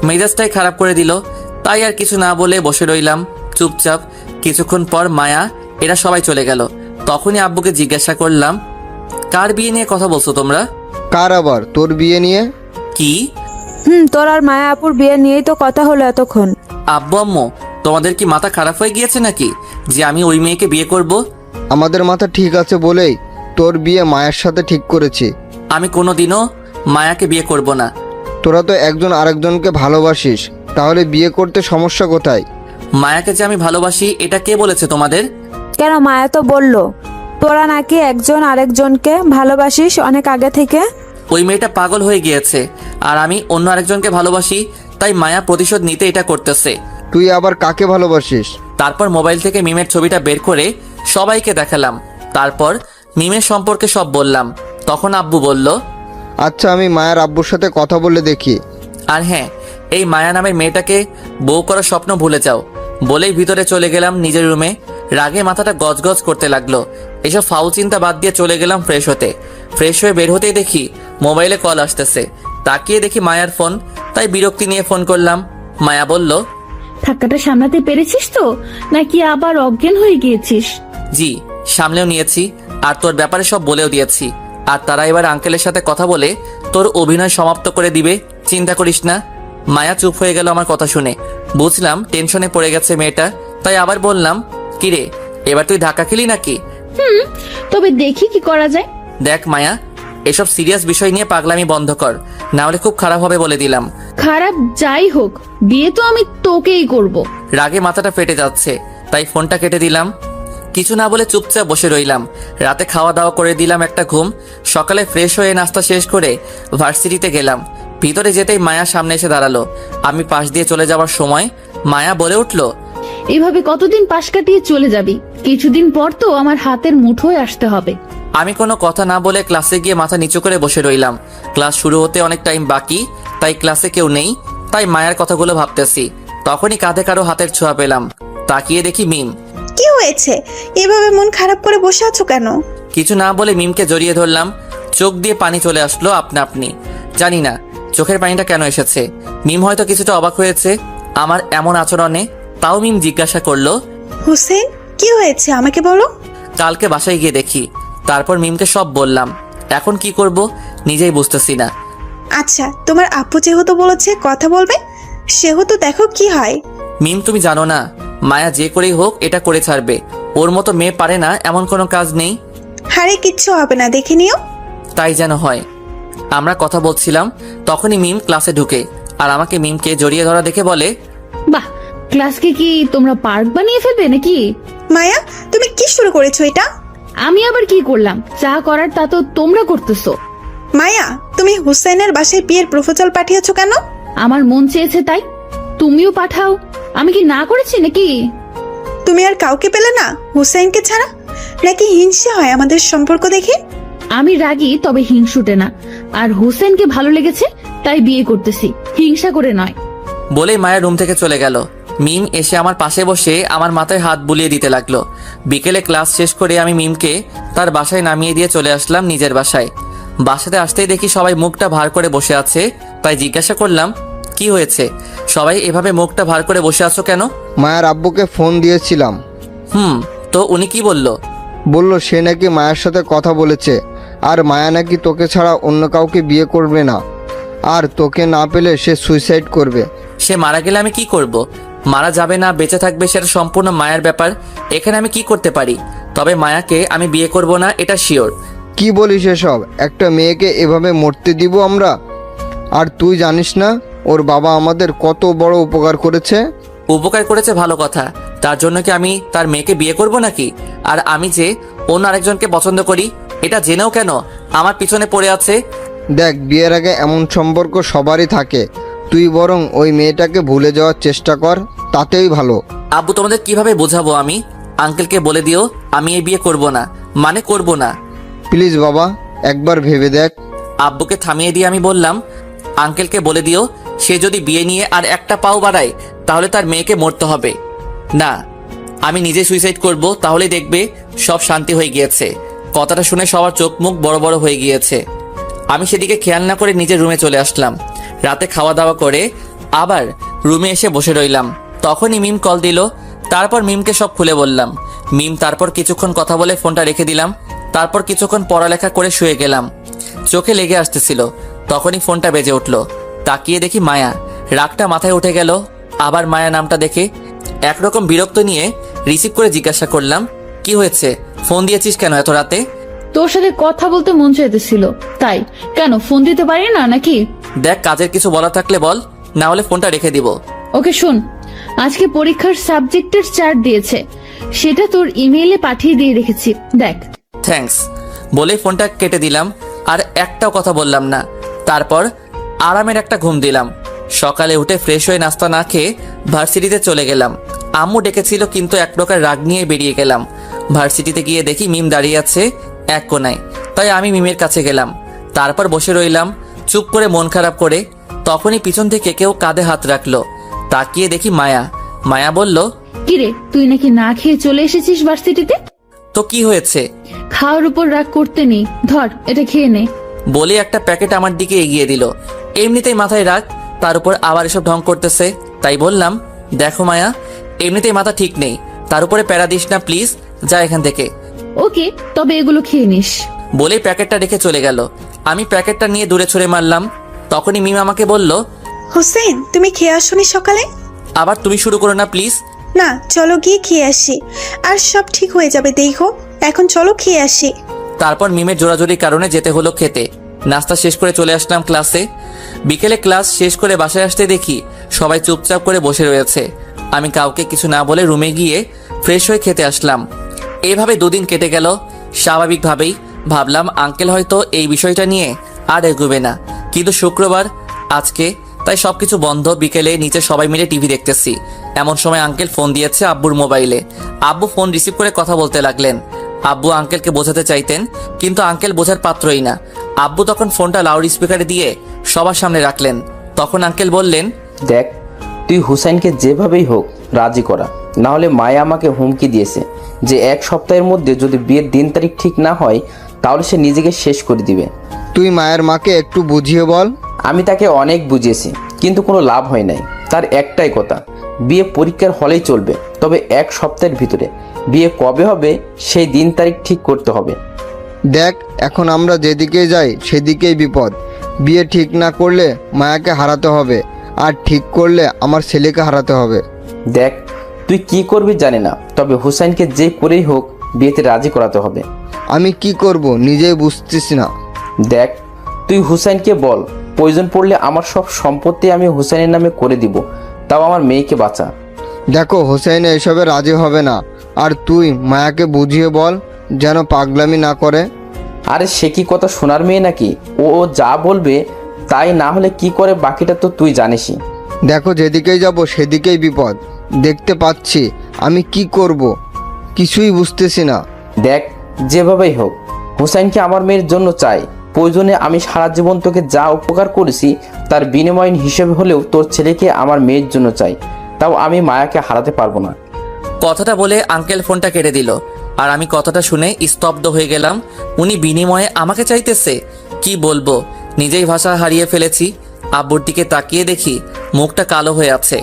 মেজাজটাই খারাপ করে দিল, তাই আর কিছু না বলে বসে রইলাম চুপচাপ। কিছুক্ষণ পর মায়া এরা সবাই চলে গেল। তখনই আব্বুকে জিজ্ঞাসা করলাম, কার বিয়ে নিয়ে কথা বলছো তোমরা? কার আবার? তোর বিয়ে নিয়ে। কি? তোর আর মায়া আপুর বিয়ে নিয়েই তো কথা হলো এতক্ষণ। আব্বু আম্মু, তোমাদের কি মাথা খারাপ হয়ে গিয়েছে নাকি যে আমি ওই মেয়েকে বিয়ে করব? আমাদের মাথা ঠিক আছে বলেই তোর বিয়ে মায়ের সাথে ঠিক করেছি। আমি কোনোদিনও মায়াকে বিয়ে করব না। তোরা তো একজন আরেকজনকে ভালোবাসিস, তাহলে বিয়ে করতে সমস্যা কোথায়? মায়াকে যে আমি ভালোবাসি এটা কে বলেছে তোমাদের? কেন, মায়া তো বললো তোরা নাকি একজন আরেকজনকে ভালোবাসিস অনেক আগে থেকে। ওই মেয়েটা পাগল হয়ে গিয়েছে, আর আমি অন্য আরেকজনকে ভালোবাসি, তাই মায়া প্রতিশোধ নিতে এটা করতেছে। তুই আবার কাকে ভালোবাসিস? তারপর মোবাইল থেকে মিমের ছবিটা বের করে সবাইকে দেখালাম। তারপর মিমের সম্পর্কে সব বললাম। তখন আব্বু বলল, আচ্ছা, আমি মায়ের আব্বুর সাথে কথা বলে দেখি। আর হ্যাঁ, এই মায়া নামের মেয়েটাকে বউ করার স্বপ্ন ভুলে যাও। বলেই ভিতরে চলে গেলাম নিজের রুমে। রাগে মাথাটা গজগজ করতে লাগলো। এসব ফাউ চিন্তা বাদ দিয়ে চলে গেলাম ফ্রেশ হতে। ফ্রেশ হয়ে বের হতেই দেখি মোবাইলে কল আসতেছে। তাকিয়ে দেখি মায়ার ফোন, তাই বিরক্তি নিয়ে ফোন করলাম। মায়া বলল, ধাক্কাটা সামলাতে পেরেছিস তো, নাকি আবার অজ্ঞান হয়ে গিয়েছিস? জি, সামলেও নিয়েছি, আর তোর ব্যাপারে সব বলেও দিয়েছি। আর তারা এবার আঙ্কেলের সাথে কথা বলে তোর অভিনয় সমাপ্ত করে দিবে, চিন্তা করিস না। মায়া চুপ হয়ে গেল আমার কথা শুনে। বুঝলাম টেনশনে পড়ে গেছে মেয়েটা, তাই আবার বললাম, কিরে এবার তুই ধাক্কা খেলি নাকি? তবে দেখি কি করা যায়। দেখ মায়া, এসব সিরিয়াস বিষয় নিয়ে পাগলামি বন্ধ কর, না হলে খুব খারাপ হবে বলে দিলাম। খারাপ যাই হোক, বিয়ে তো আমি তোকেই করব। রাগে মাথাটা ফেটে যাচ্ছে, তাই ফোনটা কেটে দিলাম। কিছু না বলে চুপচাপ বসে রইলাম। রাতে খাওয়া দাওয়া করে দিলাম একটা ঘুম। সকালে ফ্রেশ হয়ে নাস্তা শেষ করে ভার্সিটিতে গেলাম। ভিতরে যেতেই মায়া সামনে এসে দাঁড়ালো। আমি পাশ দিয়ে চলে যাওয়ার সময় মায়া বলে উঠল, এইভাবে কতদিন পাশ কাটিয়ে চলে যাবি? কিছুদিন পর তো আমার হাতের মুঠোয় আসতে হবে। আমি কোনো কথা না বলে ক্লাসে গিয়ে মাথা নিচু করে বসে রইলাম। ক্লাস শুরু হতে অনেক টাইম বাকি, তাই ক্লাসে কেউ নেই, তাই মায়ের কথাগুলো ভাবতেছি। তখনই কাঁধে কারো হাতের ছোঁয়া পেলাম। তাকিয়ে দেখি মিম। কি হয়েছে? এভাবে মন খারাপ করে বসে আছো কেন? কিছু না বলে মিমকে জড়িয়ে ধরলাম। চোখ দিয়ে পানি চলে আসলো আপনা আপনি। জানি না চোখের পানিটা কেন এসেছে। মিম হয়তো কিছুটা অবাক হয়েছে আমার এমন আচরণে। তাও মিম জিজ্ঞাসা করলো, হুসেন, কি হয়েছে আমাকে বলো। কালকে বাসায় গিয়ে দেখি। তারপর মিমকে সব বললাম। এখন কি করব নিজেই বুঝতেছি না। আচ্ছা, তোমার আপু যেহেতু বলেছে কথা বলবে, সেহেতু দেখো কি হয়। মিম তুমি জানো না, মায়া যে করেই হোক এটা করে ছাড়বে। ওর মতো মেয়ে পারে না এমন কোনো কাজ নেই। হারে কিচ্ছু হবে না, দেখে নিও। তাই যেন হয়। আমরা কথা বলছিলাম, তখনই মিম ক্লাসে ঢুকে আর আমাকে মিমকে জড়িয়ে ধরা দেখে বলে, বাহ, ক্লাসকে কি তোমরা পার্ক বানিয়ে ফেলবে নাকি? মায়া, তুমি কি শুরু করেছো এটা? আমি আবার কি করলাম? যা করার তা তো তোমরা করতেছো। মায়া, তুমি হুসেনের বাসায় বিয়ের প্রপোজাল পাঠিয়েছো কেন? আমার মন চেয়েছে তাই। তুমিও পাঠাও। আমি কি না করেছি নাকি? তুমি আর কাউকে পেলে না হুসেনকে ছাড়া? নাকি হিংসা হয় আমাদের সম্পর্ক দেখে? আমি রাগী, তবে হিংসুটে না। আর হোসেনকে ভালো লেগেছে, তাই বিয়ে করতেছি, হিংসা করে নয়। বলেই মায়ের রুম থেকে চলে গেল। মিম এসে আমার পাশে বসে আমার মাথায় হাত বুলিয়ে দিতে লাগলো। বিকেলে ক্লাস শেষ করে আমি মিমকে তার বাসায় নামিয়ে দিয়ে চলে আসলাম নিজের বাসায়। বাসাতে আসতেই দেখি সবাই মুখটা ভার করে বসে আছে, তাই জিজ্ঞাসা করলাম, কি হয়েছে? সবাই এভাবে মুখটা ভার করে বসে আছো কেন? মায়ের আব্বুকে ফোন দিয়েছিলাম। তো উনি কি বলল? বলল সে নাকি মায়ের সাথে কথা বলেছে, আর মায়া নাকি তোকে ছাড়া অন্য কাউকে বিয়ে করবে না, আর তোকে না পেলে সে সুইসাইড করবে। সে মারা গেলে আমি কি করব? মারা যাবে না বেঁচে থাকবে সেটা সম্পূর্ণ মায়ের ব্যাপার। এখানে আমি কি করতে পারি? তবে মায়াকে আমি বিয়ে করব না, এটা শিওর। কি বলিস এসব? একটা মেয়েকে এভাবে মরতে দিব আমরা? আর তুই জানিস না ওর বাবা আমাদের কত বড় উপকার করেছে? উপকার করেছে ভালো কথা, তার জন্য কি আমি তার মেয়েকে বিয়ে করব নাকি? আর আমি যে অন্য আরেকজনকে পছন্দ করি, এটা জেনেও কেন আমার পিছনে পড়ে আছে? দেখ, বিয়ের আগে এমন সম্পর্ক সবারই থাকে। তুই বরং ওই মেয়েটাকে ভুলে যাওয়ার চেষ্টা কর, তাতেই ভালো। আব্বু তোমাদের কিভাবে বোঝাবো আমি? আঙ্কেলকে বলে দিও আমি এই বিয়ে করব না, মানে করব না। প্লিজ বাবা, একবার ভেবে দেখ। আব্বুকে থামিয়ে দিয়ে আমি বললাম, আঙ্কেলকে বলে দিও সে যদি বিয়ে নিয়ে আর একটা পাও বাড়ায় তাহলে তার মেয়েকে মরতে হবে। না, আমি নিজে সুইসাইড করব, তাহলেই দেখবে সব শান্তি হয়ে গিয়েছে। কথাটা শুনে সবার চোখ মুখ বড় বড় হয়ে গিয়েছে। আমি সেদিকে খেয়াল না করে নিজের রুমে চলে আসলাম। রাতে খাওয়া দাওয়া করে আবার রুমে এসে বসে রইলাম। তখনই মিম কল দিল। তারপর মিমকে সব খুলে বললাম। মিম তারপর কিছুক্ষণ কথা বলে ফোনটা রেখে দিলাম। তারপর কিছুক্ষণ পড়ালেখা করে শুয়ে গেলাম। চোখে লেগে আসতেছিল, তখনই ফোনটা বেজে উঠল। তাকিয়ে দেখি মায়া। রাগটা মাথায় উঠে গেল। আবার মায়া নামটা দেখে একরকম বিরক্ত নিয়ে রিসিভ করে জিজ্ঞাসা করলাম, কি হয়েছে, ফোন দিয়েছিস কেন এত রাতে? তোর সাথে কথা বলতে মন চাইতেছিল, তাই। কেন, ফোন দিতে পারি না নাকি? দেখ, কাজের কিছু বলা থাকলে বল, না হলে ফোনটা রেখে দিব। ওকে শোন, আজকে পরীক্ষার সাবজেক্টের চার্ট দিয়েছে, সেটা তোর ইমেইলে পাঠিয়ে দিয়ে রেখেছি, দেখ। থ্যাঙ্কস বলে ফোনটা কেটে দিলাম। আর একটাও কথা বললাম না। তারপর আরামের একটা ঘুম দিলাম। সকালে উঠে ফ্রেশ হয়ে নাস্তা না খেয়ে ভার্সিটিতে চলে গেলাম। আম্মু ডেকেছিল, কিন্তু এক প্রকার রাগ নিয়ে বেরিয়ে গেলাম। ভার্সিটিতে গিয়ে দেখি মিম দাঁড়িয়ে আছে এক কোনায়, তাই আমি মিমের কাছে গেলাম। তারপর বসে রইলাম চুপ করে, মন খারাপ করে। তখনই পিছন থেকে কেউ কাঁধে হাত রাখলো। তাকিয়ে দেখি মায়া। মায়া বলল, কিরে, তুই নাকি না খেয়ে চলে এসেছিস ভার্সিটিতে? তো কি হয়েছে? খাওয়ার উপর রাগ করতে নেই, ধর এটা খেয়ে নে। বলে একটা প্যাকেট আমার দিকে এগিয়ে দিল। এমনিতেই মাথায় রাগ, তার উপর আবার এসব ঢং করতেছে। তাই বললাম, দেখো মায়া, এমনিতেই মাথা ঠিক নেই, তার উপরে প্যারা দিস না প্লিজ, যা এখান থেকে। ওকে, তবে এগুলো খেয়ে নিস। বলেই প্যাকেটটা রেখে চলে গেল। আমি প্যাকেটটা নিয়ে দূরে ছুঁড়ে মারলাম। তখনই মিম আমাকে বলল, হোসেন, তুমি খেয়ে আসোনি সকালে? আবার তুমি শুরু করো না প্লিজ। না, চলো গিয়ে খেয়ে আসি, আর সব ঠিক হয়ে যাবে, দেখো। এখন চলো খেয়ে আসি। তারপর মিমের জোরাজোরির কারণে যেতে হলো খেতে। নাস্তা শেষ করে চলে আসলাম ক্লাসে। বিকেলে ক্লাস শেষ করে বাসায় আসতে দেখি সবাই চুপচাপ করে বসে রয়েছে। আমি কাউকে কিছু না বলে রুমে গিয়ে ফ্রেশ হয়ে খেতে আসলাম। এইভাবে দুদিন কেটে গেল। স্বাভাবিকভাবেই ভাবলাম আঙ্কেল হয়তো এই বিষয়টা নিয়ে আর এগোবে না, কিন্তু শুক্রবার আজকে, তাই সবকিছু বন্ধ। বিকেলে নিচে সবাই মিলে টিভি দেখতেছি। এমন সময় আঙ্কেল ফোন দিয়েছে আব্বুর মোবাইলে। আব্বু ফোন রিসিভ করে কথা বলতে লাগলেন। আব্বু আঙ্কেলকে বোঝাতে চাইতেন, কিন্তু আঙ্কেল বোঝার পাত্রই না। আব্বু তখন ফোনটা লাউড স্পিকারে দিয়ে সবার সামনে রাখলেন। তখন আঙ্কেল বললেন, দেখ, তুই হুসাইনকে যেভাবেই হোক রাজি করা, না হলে মায়া আমাকে হুমকি দিয়েছে যে 1 সপ্তাহের মধ্যে যদি বিয়ের দিন তারিখ ঠিক না হয় তাহলে সে নিজেকে শেষ করে দিবে। তুই মায়ের মাকে একটু বুঝিয়ে বল। আমি তাকে অনেক বুঝিয়েছি, কিন্তু কোনো লাভ হয় নাই। তার একটাই কথা, বিয়ে পরীক্ষার হলেই চলবে, তবে 1 সপ্তাহের ভিতরে। বিয়ে কবে হবে সেই দিন তারিখ ঠিক করতে হবে। দেখ, এখন আমরা যেদিকেই যাই সেদিকেই বিপদ। বিয়ে ঠিক না করলে মায়াকে হারাতে হবে, আর ঠিক করলে আমার ছেলেকে হারাতে হবে। দেখ, তুই কি করবি জানি না, তবে হুসাইনকে যে করেই হোক বিয়েতে রাজি করাতে হবে। আমি কি করব নিজেই বুঝতেছি না। দেখ, তুই হুসাইনকে বল, প্রয়োজন পড়লে আমার সব সম্পত্তি আমি হুসাইনের নামে করে দিব, তাও আমার মেয়েকে বাঁচা। দেখো, হোসেন এসবে রাজি হবে না, আর তুই মায়াকে বুঝিয়ে বল যেন পাগলামি না করে। আরে সে কি কথা শোনার মেয়ে নাকি? ও যা বলবে তাই, না হলে কি করে বাকিটা তো তুই জানিসই। দেখো, যেদিকেই যাব সেদিকেই বিপদ। দেখতে পাচ্ছি, আমি কি করব কিছুই বুঝতেছি না। দেখ, যেভাবেই হোক হুসাইনকে আমার মেয়ের জন্য চাই। প্রয়োজনে আমি সারা জীবন তোকে যা উপকার করেছি তার বিনিময় হিসেবে হলেও তোর ছেলেকে আমার মেয়ের জন্য চাই, তাও আমি মায়াকে হারাতে পারবো না। কথাটা বলে আঙ্কেল ফোনটা কেটে দিল। আর আমি কথাটা শুনে স্তব্ধ হয়ে গেলাম। উনি বিনিময়ে আমাকে চাইতেছে? কি বলবো, নিজেই ভাষা হারিয়ে ফেলেছি। আব্বুর দিকে তাকিয়ে দেখি মুখটা কালো হয়ে আছে।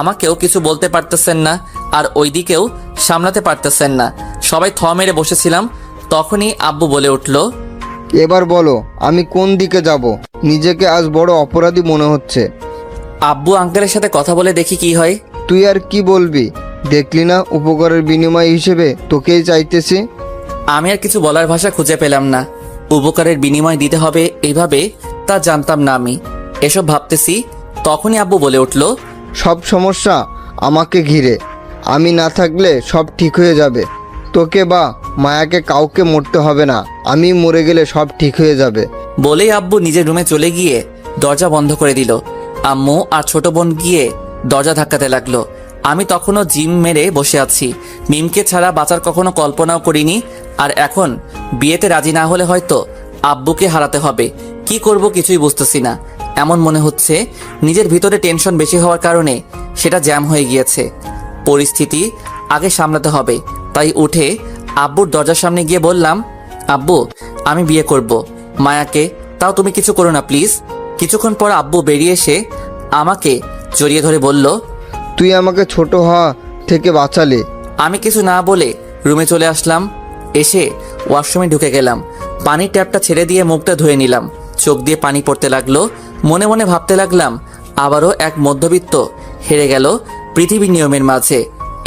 আমাকেও কিছু বলতে পারতেছেন না, আর ওইদিকেও সামলাতে পারতেছেন না। সবাই থ মেরে বসেছিলাম। তখনই আব্বু বলে উঠল, এবার বলো, আমি কোন দিকে যাব? নিজেকে আজ বড় অপরাধী মনে হচ্ছে। আব্বু আঙ্কেলের সাথে কথা বলে দেখি কি হয়। তুই আর কি বলবি? দেখলি না, উপকারের বিনিময় হিসেবে তোকেই চাইতেছি। আমি আর কিছু বলার ভাষা খুঁজে পেলাম না। উপকারের বিনিময় দিতে হবে এইভাবে তা জানতাম না আমি। এসব ভাবতেছি, তখনই আব্বু বলে উঠল, সব সমস্যা আমাকে ঘিরে। আমি না থাকলে সব ঠিক হয়ে যাবে। তোকে বা মায়াকে কাউকে মরতে হবে না, আমি মরে গেলে সব ঠিক হয়ে যাবে। বলেই আব্বু নিজের রুমে চলে গিয়ে দরজা বন্ধ করে দিল। আম্মু আর ছোট বোন গিয়ে দরজা ধাক্কাতে লাগলো। আমি তখনও জিম মেরে বসে আছি। মিমকে ছাড়া বাঁচার কখনো কল্পনাও করিনি। আর এখন বিয়েতে রাজি না হলে হয়তো আব্বুকে হারাতে হবে। কি করব কিছুই বুঝতেছি না। এমন মনে হচ্ছে নিজের ভিতরে টেনশন বেশি হওয়ার কারণে সেটা জ্যাম হয়ে গিয়েছে। পরিস্থিতি আগে সামলাতে হবে। তাই উঠে আব্বুর দরজার সামনে গিয়ে বললাম, আব্বু আমি বিয়ে করব মায়াকে, তাও তুমি কিছু করো না প্লিজ। কিছুক্ষণ পর আব্বু বেরিয়ে এসে আমাকে জড়িয়ে ধরে বলল, তুই আমাকে ছোট হওয়া থেকে বাঁচালে। আমি কিছু না বলে রুমে চলে আসলাম। এসে ওয়াশরুমে ঢুকে গেলাম। পানির ট্যাপটা ছেড়ে দিয়ে মুখটা ধুয়ে নিলাম। চোখ দিয়ে পানি পড়তে লাগলো। মনে মনে ভাবতে লাগলাম, আবারও এক মধ্যবিত্ত হেরে গেল পৃথিবীর নিয়মের মাঝে।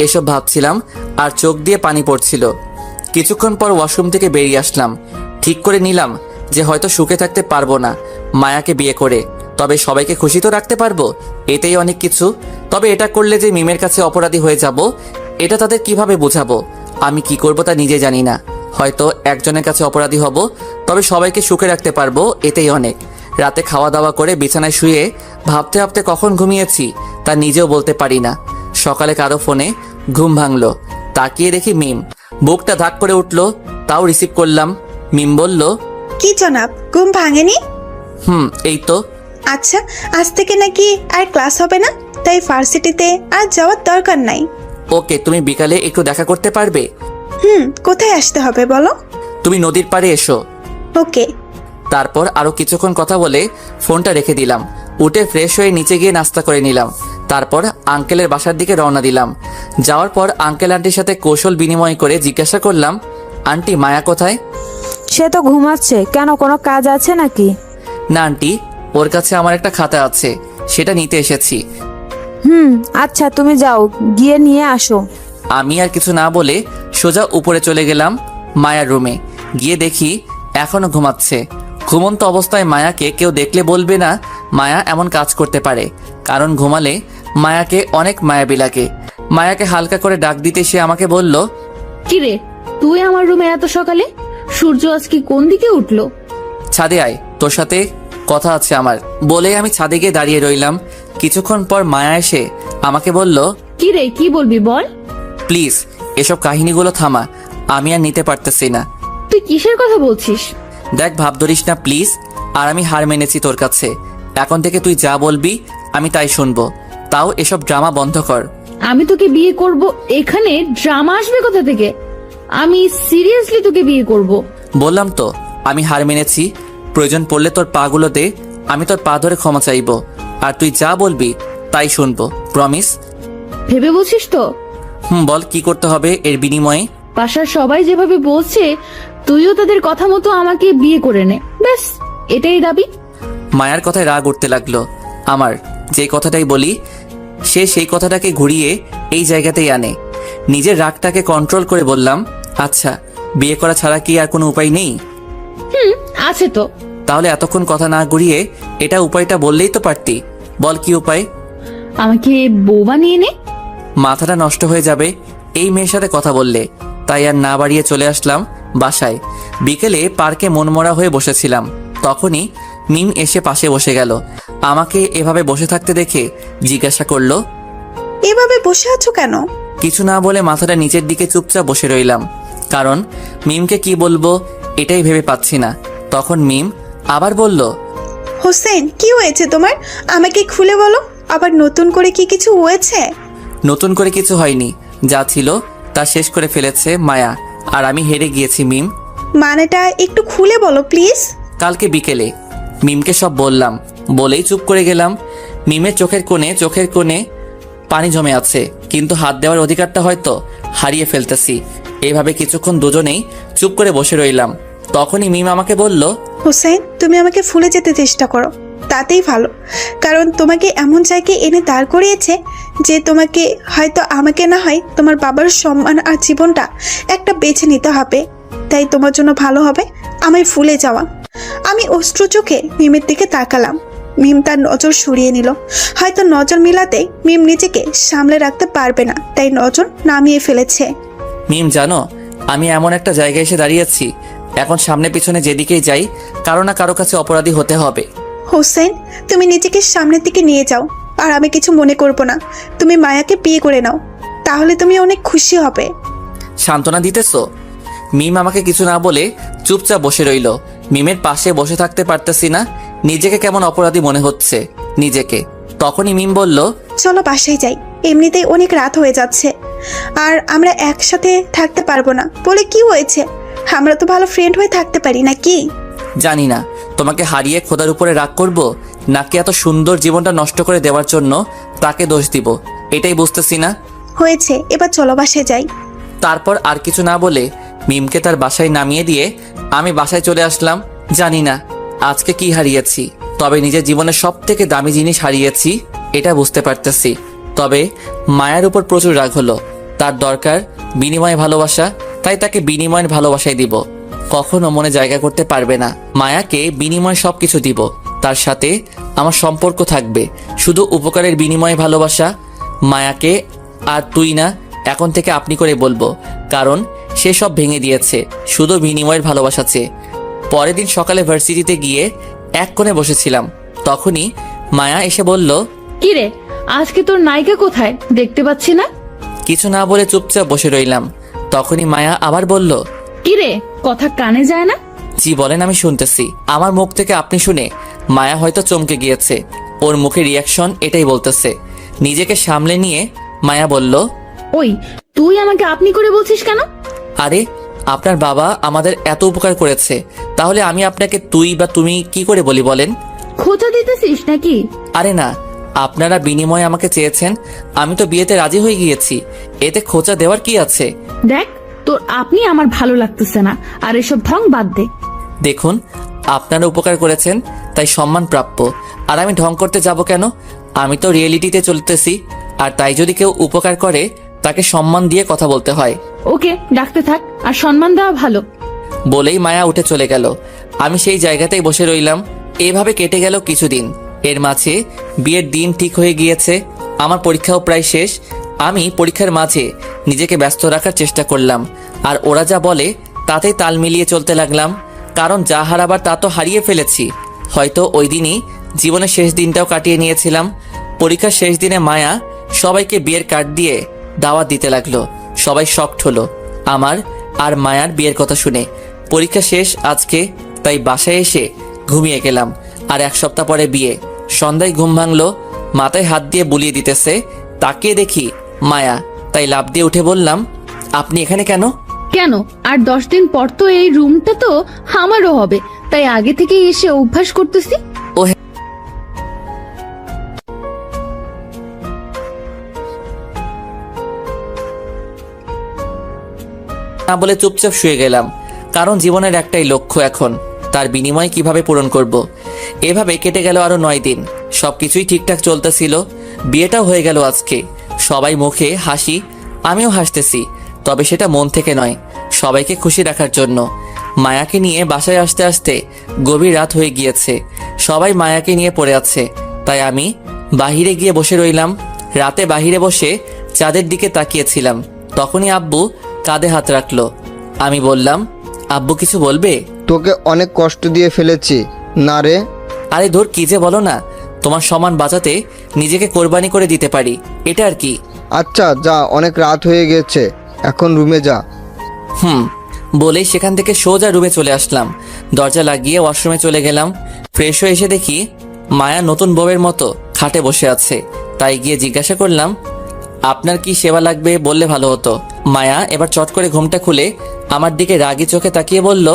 এসব ভাবছিলাম আর চোখ দিয়ে পানি পড়ছিল। কিছুক্ষণ পর ওয়াশরুম থেকে বেরিয়ে আসলাম। ঠিক করে নিলাম যে হয়তো সুখে থাকতে পারবো না মায়াকে বিয়ে করে, তবে সবাইকে খুশি তো রাখতে পারবো, এতেই অনেক কিছু। তবে এটা করলে যে মিমের কাছে অপরাধী হয়ে যাব, এটা তাদের কিভাবে বোঝাবো? আমি কি করব তা নিজে জানি না। হয়তো একজনের কাছে অপরাধী হব, তবে সবাইকে সুখে রাখতে পারবো, এতেই অনেক। রাতে খাওয়া দাওয়া করে বিছানায় শুয়ে ভাবতে ভাবতে কখন ঘুমিয়েছি তা নিজেও বলতে পারি না। সকালে কারো ফোনে ঘুম ভাঙলো। তাকিয়ে দেখি মিম। বুকটা ধাক করে উঠলো, তাও রিসিভ করলাম। মিম বলল, কি জনাব, ঘুম ভাঙেনি? এই তো। আচ্ছা, আজ থেকে নাকি আর ক্লাস হবে না, তাই ভার্সিটিতে আর যাওয়ার দরকার নাই। ওকে, তুমি বিকালে একটু দেখা করতে পারবে? কোথায় আসতে হবে বলো? তুমি নদীর পাড়ে এসো। ওকে। তারপর আরো কিছুক্ষণ কথা বলে ফোনটা রেখে দিলাম। উঠে ফ্রেশ হয়ে নিচে গিয়ে নাস্তা করে নিলাম। তারপর আঙ্কেলের বাসার দিকে রওনা দিলাম। যাওয়ার পর আঙ্কেল আন্টির সাথে কৌশল বিনিময় করে জিজ্ঞাসা করলাম, আন্টি মায়া কোথায়? সে তো ঘুমাচ্ছে। কেন, কোনো কাজ আছে নাকি? না আন্টি, ওর কাছে আমার একটা খাতা আছে, সেটা নিতে এসেছি। আচ্ছা, তুমি যাও, গিয়ে নিয়ে আসো। আমি আর কিছু না বলে সোজা উপরে চলে গেলাম মায়ার রুমে। গিয়ে দেখি এখনো ঘুমাচ্ছে। ঘুমন্ত অবস্থায় মায়াকে কেউ দেখলে বলবে না মায়া এমন কাজ করতে পারে, কারণ ঘুমালে মায়াকে অনেক মায়াবী লাগে। মায়াকে হালকা করে ডাক দিতে সে আমাকে বলল, কিরে, তুই আমার রুমে এত সকালে? সূর্য আজকে কোন দিকে উঠলো? ছাদে আয়, তোর সাথে কথা আছে আমার। বলে আমি ছাদে গিয়ে দাঁড়িয়ে রইলাম। কিছুক্ষণ পর মায়া এসে আমাকে বলল, কিরে, কি বলবি বল? প্লিজ এসব কাহিনীগুলো থামা, আমি আর নিতে পারতেছি না। তুই কিসের কথা বলছিস? দেখ, ভাব ধরিস না প্লিজ। আর আমি হার মেনেছি তোর কাছে। এখন থেকে তুই যা বলবি আমি তাই শুনবো। তাও এসব ড্রামা বন্ধ কর। আমি তোকে বিয়ে করব, এখানে ড্রামা আসবে কোথা থেকে? আমি সিরিয়াসলি তোকে বিয়ে করব। বললাম তো আমি হার মেনেছি। প্রয়োজন পড়লে তোর পাগুলো দে, আমি তোর পা ধরে ক্ষমা চাইবো। আর তুই যা বলবি তাই শুনবো, প্রমিস? ভেবে বলছিস তো? বল কি করতে হবে এর বিনিময়ে? বাসার সবাই যেভাবে বলছে, তুইও তাদের কথা মতো আমাকে বিয়ে করে নে, ব্যাস এটাই দাবি। মায়ার কথায় রাগ উঠতে লাগলো আমার। যে কথাটাই বলি সে সেই কথাটাকে ঘুরিয়ে এই জায়গাতেই আনে। নিজের রাগটাকে কন্ট্রোল করে বললাম, আচ্ছা বিয়ে করা ছাড়া কি আর কোনো উপায় নেই? আছে তো। তাহলে এতক্ষণ কথা না ঘুরিয়ে এটা উপায়টা বললেই তো পারতি। বল কি উপায়? আমাকে বউ বানিয়ে নে। মাথাটা নষ্ট হয়ে যাবে এই মেয়ের সাথে কথা বললে। তাই আর না বাড়িয়ে চলে আসলাম বাসায়। বিকেলে পার্কে মনমরা হয়ে বসেছিলাম। তখনই মিম এসে পাশে বসে গেল। আমাকে এভাবে বসে থাকতে দেখে জিজ্ঞাসা করলো, এভাবে বসে আছো কেন? কিছু না বলে মাথাটা নিচের দিকে চুপচাপ বসে রইলাম, কারণ মিমকে কি বলবো এটাই ভেবে পাচ্ছি না। তখন মিম আবার বলল, হোসেন, কি হয়েছে তোমার? আমাকে খুলে বলো। আবার নতুন করে কি কিছু হয়েছে? নতুন করে কিছু হয়নি, যা ছিল তা শেষ করে ফেলেছে মায়া, আর আমি হেরে গিয়েছি মিম। মানেটা একটু খুলে বলো প্লিজ। কালকে বিকেলে মিমকে সব বললাম, বলেই চুপ করে গেলাম। মিমের চোখের কোণে পানি জমে আছে, কিন্তু হাত দেওয়ার অধিকারটা হয়তো হারিয়ে ফেলতেছি। এইভাবে কিছুক্ষণ দুজনেই চুপ করে বসে রইলাম। তখনই মিম আমাকে বলল, হোসেন, তুমি আমাকে ভুলে যেতে চেষ্টা করো, তাতেই ভালো। কারণ তোমাকে এমন জায়গায় এনে দাঁড় করিয়েছে যে তোমাকে হয়তো আমাকে না হয় তোমার বাবার সম্মান আর জীবনটা একটা বেছে নিতে হবে। তাই তোমার জন্য ভালো হবে আমায় ভুলে যাওয়া। আমি অশ্রু চোখে মিমের দিকে তাকালাম। মিম তার নজর সরিয়ে নিল। হয়তো নজর মিলাতে মিম নিজেকে সামলে রাখতে পারবে না, তাই নজর নামিয়ে ফেলেছে। মিম জানো আমি এমন একটা জায়গায় এসে দাঁড়িয়েছি, এখন সামনে পিছনে যেদিকেই যাই কারো না কারো কাছে অপরাধী হতে হবে। হোসেন, তুমি নিজেকে সামনের দিকে নিয়ে যাও, আর আমি কিছু মনে করব না। তুমি মায়াকে বিয়ে করে নাও, তাহলে তুমি অনেক খুশি হবে। সান্ত্বনা দিতেছো? মিম আমাকে কিছু না বলে চুপচাপ বসে রইল। মিমের পাশে বসে থাকতে পারতেছি না, নিজেকে কেমন অপরাধী মনে হচ্ছে নিজেকে। তখনই মিম বলল, চলো বাসায় যাই, এমনিতেই অনেক রাত হয়ে যাচ্ছে, আর আমরা একসাথে থাকতে পারবো না বলে কি হয়েছে? আমরা তো ভালো ফ্রেন্ড হয়ে থাকতে পারি নাকি? জানি না তোমাকে হারিয়ে খোদার উপরে রাগ করব নাকি এত সুন্দর জীবনটা নষ্ট করে দেওয়ার জন্য তাকে দোষ দিব, এটাই বুঝতেছি না। হয়েছে, এবার চলো বাসায় যাই। তারপর আর কিছু না বলে মিমকে তার বাসায় নামিয়ে দিয়ে আমি বাসায় চলে আসলাম। জানি না আজকে কি হারিয়েছি, তবে নিজের জীবনের সব থেকে দামি জিনিস হারিয়েছি এটা বুঝতে পারতেছি। তবে মায়ার উপর প্রচুর রাগ হলো। তার দরকার বিনিময় ভালোবাসা, তাই তাকে বিনিময়ের ভালোবাসাই দিব। কখনো মনে জায়গা করতে পারবে না। মায়াকে বিনিময় সবকিছু দিব, তার সাথে আমার সম্পর্ক থাকবে শুধু উপকারের বিনিময়ে ভালোবাসা। মায়াকে আর তুই না, এখন থেকে আপনি করে বলবো, কারণ সে সব ভেঙে দিয়েছে শুধু বিনিময়ের ভালোবাসা চেয়ে। পরের দিন সকালে ভার্সিটিতে গিয়ে এক কোণে বসেছিলাম, তখনই মায়া এসে বলল, কি রে, আজকে তোর নায়িকা কোথায়? দেখতে পাচ্ছি না। কিছু না বলে চুপচাপ বসে রইলাম। তখনই মায়া আবার বলল, কি রে, কথা কানে যায় না? জি বলেন, আমি শুনতেছি। আমার মুখ থেকে আপনি শুনে মায়া হয়তো চমকে গিয়েছে, ওর মুখের রিয়াকশন এটাই বলতেছে। নিজেকে সামলে নিয়ে মায়া বলল, ওই, তুই আমাকে আপনি করে বলছিস কেন? আরে আপনার বাবা আমাদের এত উপকার করেছে, তাহলে আমি আপনাকে তুই বা তুমি কি করে বলি বলেন? খোঁচা দিতেছিস নাকি? আরে না, আপনারা বিনিময়ে আমাকে চেয়েছেন, আমি তো বিয়েতে রাজি হয়ে গিয়েছি, এতে খোঁচা দেওয়ার কি আছে? দেখ, তোর আপনি আমার ভালো লাগতেছে না, আর এসব ঢং বাদ দে। দেখুন, আপনারা উপকার করেছেন তাই সম্মান প্রাপ্য, আর আমি ঢং করতে যাব কেন? আমি তো রিয়েলিটিতে চলতেছি, আর তাই যদি কেউ উপকার করে তাকে সম্মান দিয়ে কথা বলতে হয়। ওকে, ডাকতে থাক, আর সম্মান দেওয়া ভালো। বলেই মায়া উঠে চলে গেল। আমি সেই জায়গাতেই বসে রইলাম। এভাবে কেটে গেল কিছুদিন। এর মাঝে বিয়ের দিন ঠিক হয়ে গিয়েছে, আমার পরীক্ষাও প্রায় শেষ। আমি পরীক্ষার মাঝে নিজেকে ব্যস্ত রাখার চেষ্টা করলাম, আর ওরা যা বলে তাতেই তাল মিলিয়ে চলতে লাগলাম, কারণ যা হারাবার তা তো হারিয়ে ফেলেছি। হয়তো ওই দিনই জীবনের শেষ দিনটাও কাটিয়ে নিয়েছিলাম। পরীক্ষার শেষ দিনে মায়া সবাইকে বিয়ের কার্ড দিয়ে দাওয়াত দিতে লাগলো। সবাই শকড হলো আমার আর মায়ার বিয়ের কথা শুনে। পরীক্ষা শেষ আজকে, তাই বাসায় এসে ঘুমিয়ে গেলাম। আর এক সপ্তাহ পরে বিয়ে। সন্ধ্যায় ঘুম ভাঙলো, মাথায় হাত দিয়ে বুলিয়ে দিতেছে, তাকিয়ে দেখি মায়া। তাই লাফ দিয়ে উঠে বললাম, আপনি এখানে কেন? কেন, আর 10 দিন পর তো এই রুমটা তো আমারও হবে, তাই আগে থেকে এসে অভ্যাস করতেছি। ও না বলে চুপচাপ শুয়ে গেলাম, কারণ জীবনের একটাই লক্ষ্য এখন, তার বিনিময় কিভাবে পূরণ করব। এভাবে কেটে গেল আরো 9 দিন। সবকিছুই ঠিকঠাক চলতেছিল। বিয়েটাও হয়ে গেল আজকে। সবাই মুখে হাসি, আমিও হাসতেছি, তবে সেটা মন থেকে নয়, সবাইকে খুশি রাখার জন্য। মায়াকে নিয়ে বাসায় আসতে আসতে গভীর রাত হয়ে গিয়েছে। সবাই মায়াকে নিয়ে পড়ে আছে, তাই আমি বাহিরে গিয়ে বসে রইলাম। রাতে বাহিরে বসে চাঁদের দিকে তাকিয়েছিলাম, তখনই আব্বু কাঁধে হাত রাখলো। আমি বললাম, আব্বু কিছু বলবে? তোকে অনেক কষ্ট দিয়ে ফেলেছি না রে? আরে ধর, কি যে বলো না, তোমার সম্মান বাঁচাতে নিজেকে কোরবানি করে দিতে পারি, এটা আর কি। আচ্ছা যা, অনেক রাত হয়ে গেছে, এখন রুমে যা। বলেই সেখান থেকে সোজা রুমে চলে আসলাম। দরজা লাগিয়ে ওয়াশরুমে চলে গেলাম। ফ্রেশ হয়ে এসে দেখি মায়া নতুন বউয়ের মতো খাটে বসে আছে, তাই গিয়ে জিজ্ঞাসা করলাম, আপনার কি সেবা লাগবে বললে ভালো হতো। মায়া এবার চট করে ঘুমটা খুলে আমার দিকে রাগি চোখে তাকিয়ে বলল,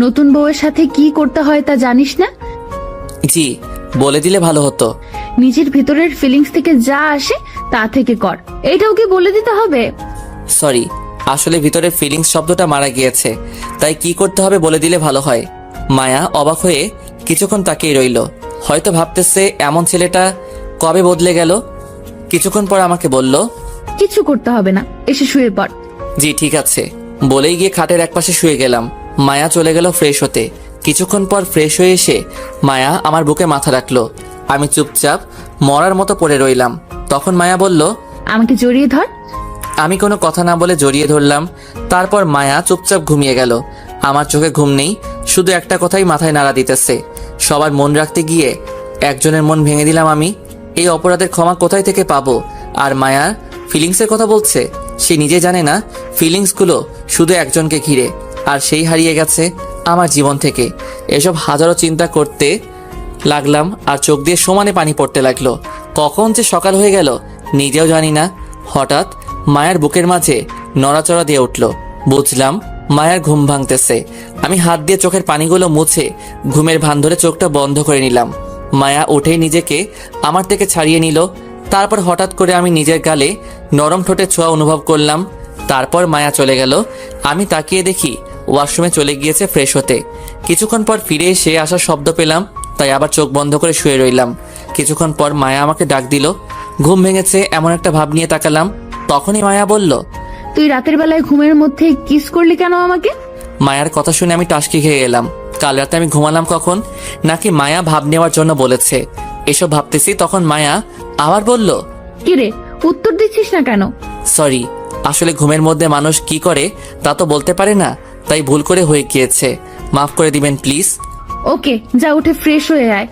নতুন বউয়ের সাথে কি করতে হয় তা জানিস না? জি, বলে দিলে ভালো হতো। নিজের ভিতরের ফিলিংস থেকে যা আসে তা থেকে কর, এটাও কি বলে দিতে হবে? সরি, আসলে ভিতরের ফিলিংস শব্দটা মারা গিয়েছে, তাই কি করতে হবে বলে দিলে ভালো হয়। মায়া অবাক হয়ে কিছুক্ষণ তাকিয়ে রইল, হয়তো ভাবতেছে এমন ছেলেটা কবে বদলে গেল। কিছুক্ষণ পর আমাকে বলল, কিছু করতে হবে না, এসে শুয়ে পড়। জি ঠিক আছে, বলেই গিয়ে খাটের একপাশে শুয়ে গেলাম। মায়া চলে গেল ফ্রেশ হতে। কিছুক্ষণ পর ফ্রেশ হয়ে এসে মায়া আমার বুকে মাথা রাখলো। আমি চুপচাপ মরার মতো পড়ে রইলাম। তখন মায়া বলল, আমাকে জড়িয়ে ধর। আমি কোনো কথা না বলে জড়িয়ে ধরলাম। তারপর মায়া চুপচাপ ঘুমিয়ে গেল। আমার চোখে ঘুম নেই, শুধু একটা কথাই মাথায় নাড়া দিতেছে। সবার মন রাখতে গিয়ে একজনের মন ভেঙে দিলাম আমি। এই অপরাধের ক্ষমা কোথায় থেকে পাবো? আর মায়া ফিলিংসের কথা বলছে, সে নিজে জানে না ফিলিংসগুলো শুধু একজনকে ঘিরে, আর সেই হারিয়ে গেছে আমার জীবন থেকে। এসব হাজারো চিন্তা করতে লাগলাম আর চোখ দিয়ে সমানে পানি পড়তে লাগলো। কখন যে সকাল হয়ে গেল নিজেও জানি না। হঠাৎ মায়ার বুকের মাঝে নড়াচড়া দিয়ে উঠল। বুঝলাম মায়ার ঘুম ভাঙতেছে। আমি হাত দিয়ে চোখের পানিগুলো মুছে ঘুমের ভান ধরে চোখটা বন্ধ করে নিলাম। মায়া উঠেই নিজেকে আমার থেকে ছাড়িয়ে নিল। তারপর হঠাৎ করে আমি নিজের গালে নরম ঠোঁটের ছোঁয়া অনুভব করলাম। তারপর মায়া চলে গেল। আমি তাকিয়ে দেখি ওয়াশরুমে চলে গিয়েছে ফ্রেশ হতে। কিছুক্ষণ পর ফিরে এসে আসার শব্দ পেলাম, তাই আবার চোখ বন্ধ করে শুয়ে রইলাম। কিছুক্ষণ পর মায়া আমাকে ডাক দিল। ঘুম ভেঙেছে এমন একটা ভাব নিয়ে তাকালাম। তখনই মায়া বলল, তুই রাতের বেলায় ঘুমের মধ্যে কিস করলি কেন আমাকে? মায়ার কথা শুনে আমি টাসকি খেয়ে গেলাম। কাল রাতে আমি ঘুমালাম কখন? নাকি মায়া ভাব নেওয়ার জন্য বলেছে? এসব ভাবতেছি তখন মায়া আবার বলল, কিরে, উত্তর দিচ্ছিস না কেন? সরি, আসলে ঘুমের মধ্যে মানুষ কি করে তা তো বলতে পারে না, তাই ভুল করে হয়ে গিয়েছে, মাফ করে দিবেন প্লিজ। ওকে, যা উঠে ফ্রেশ হয়ে আয়।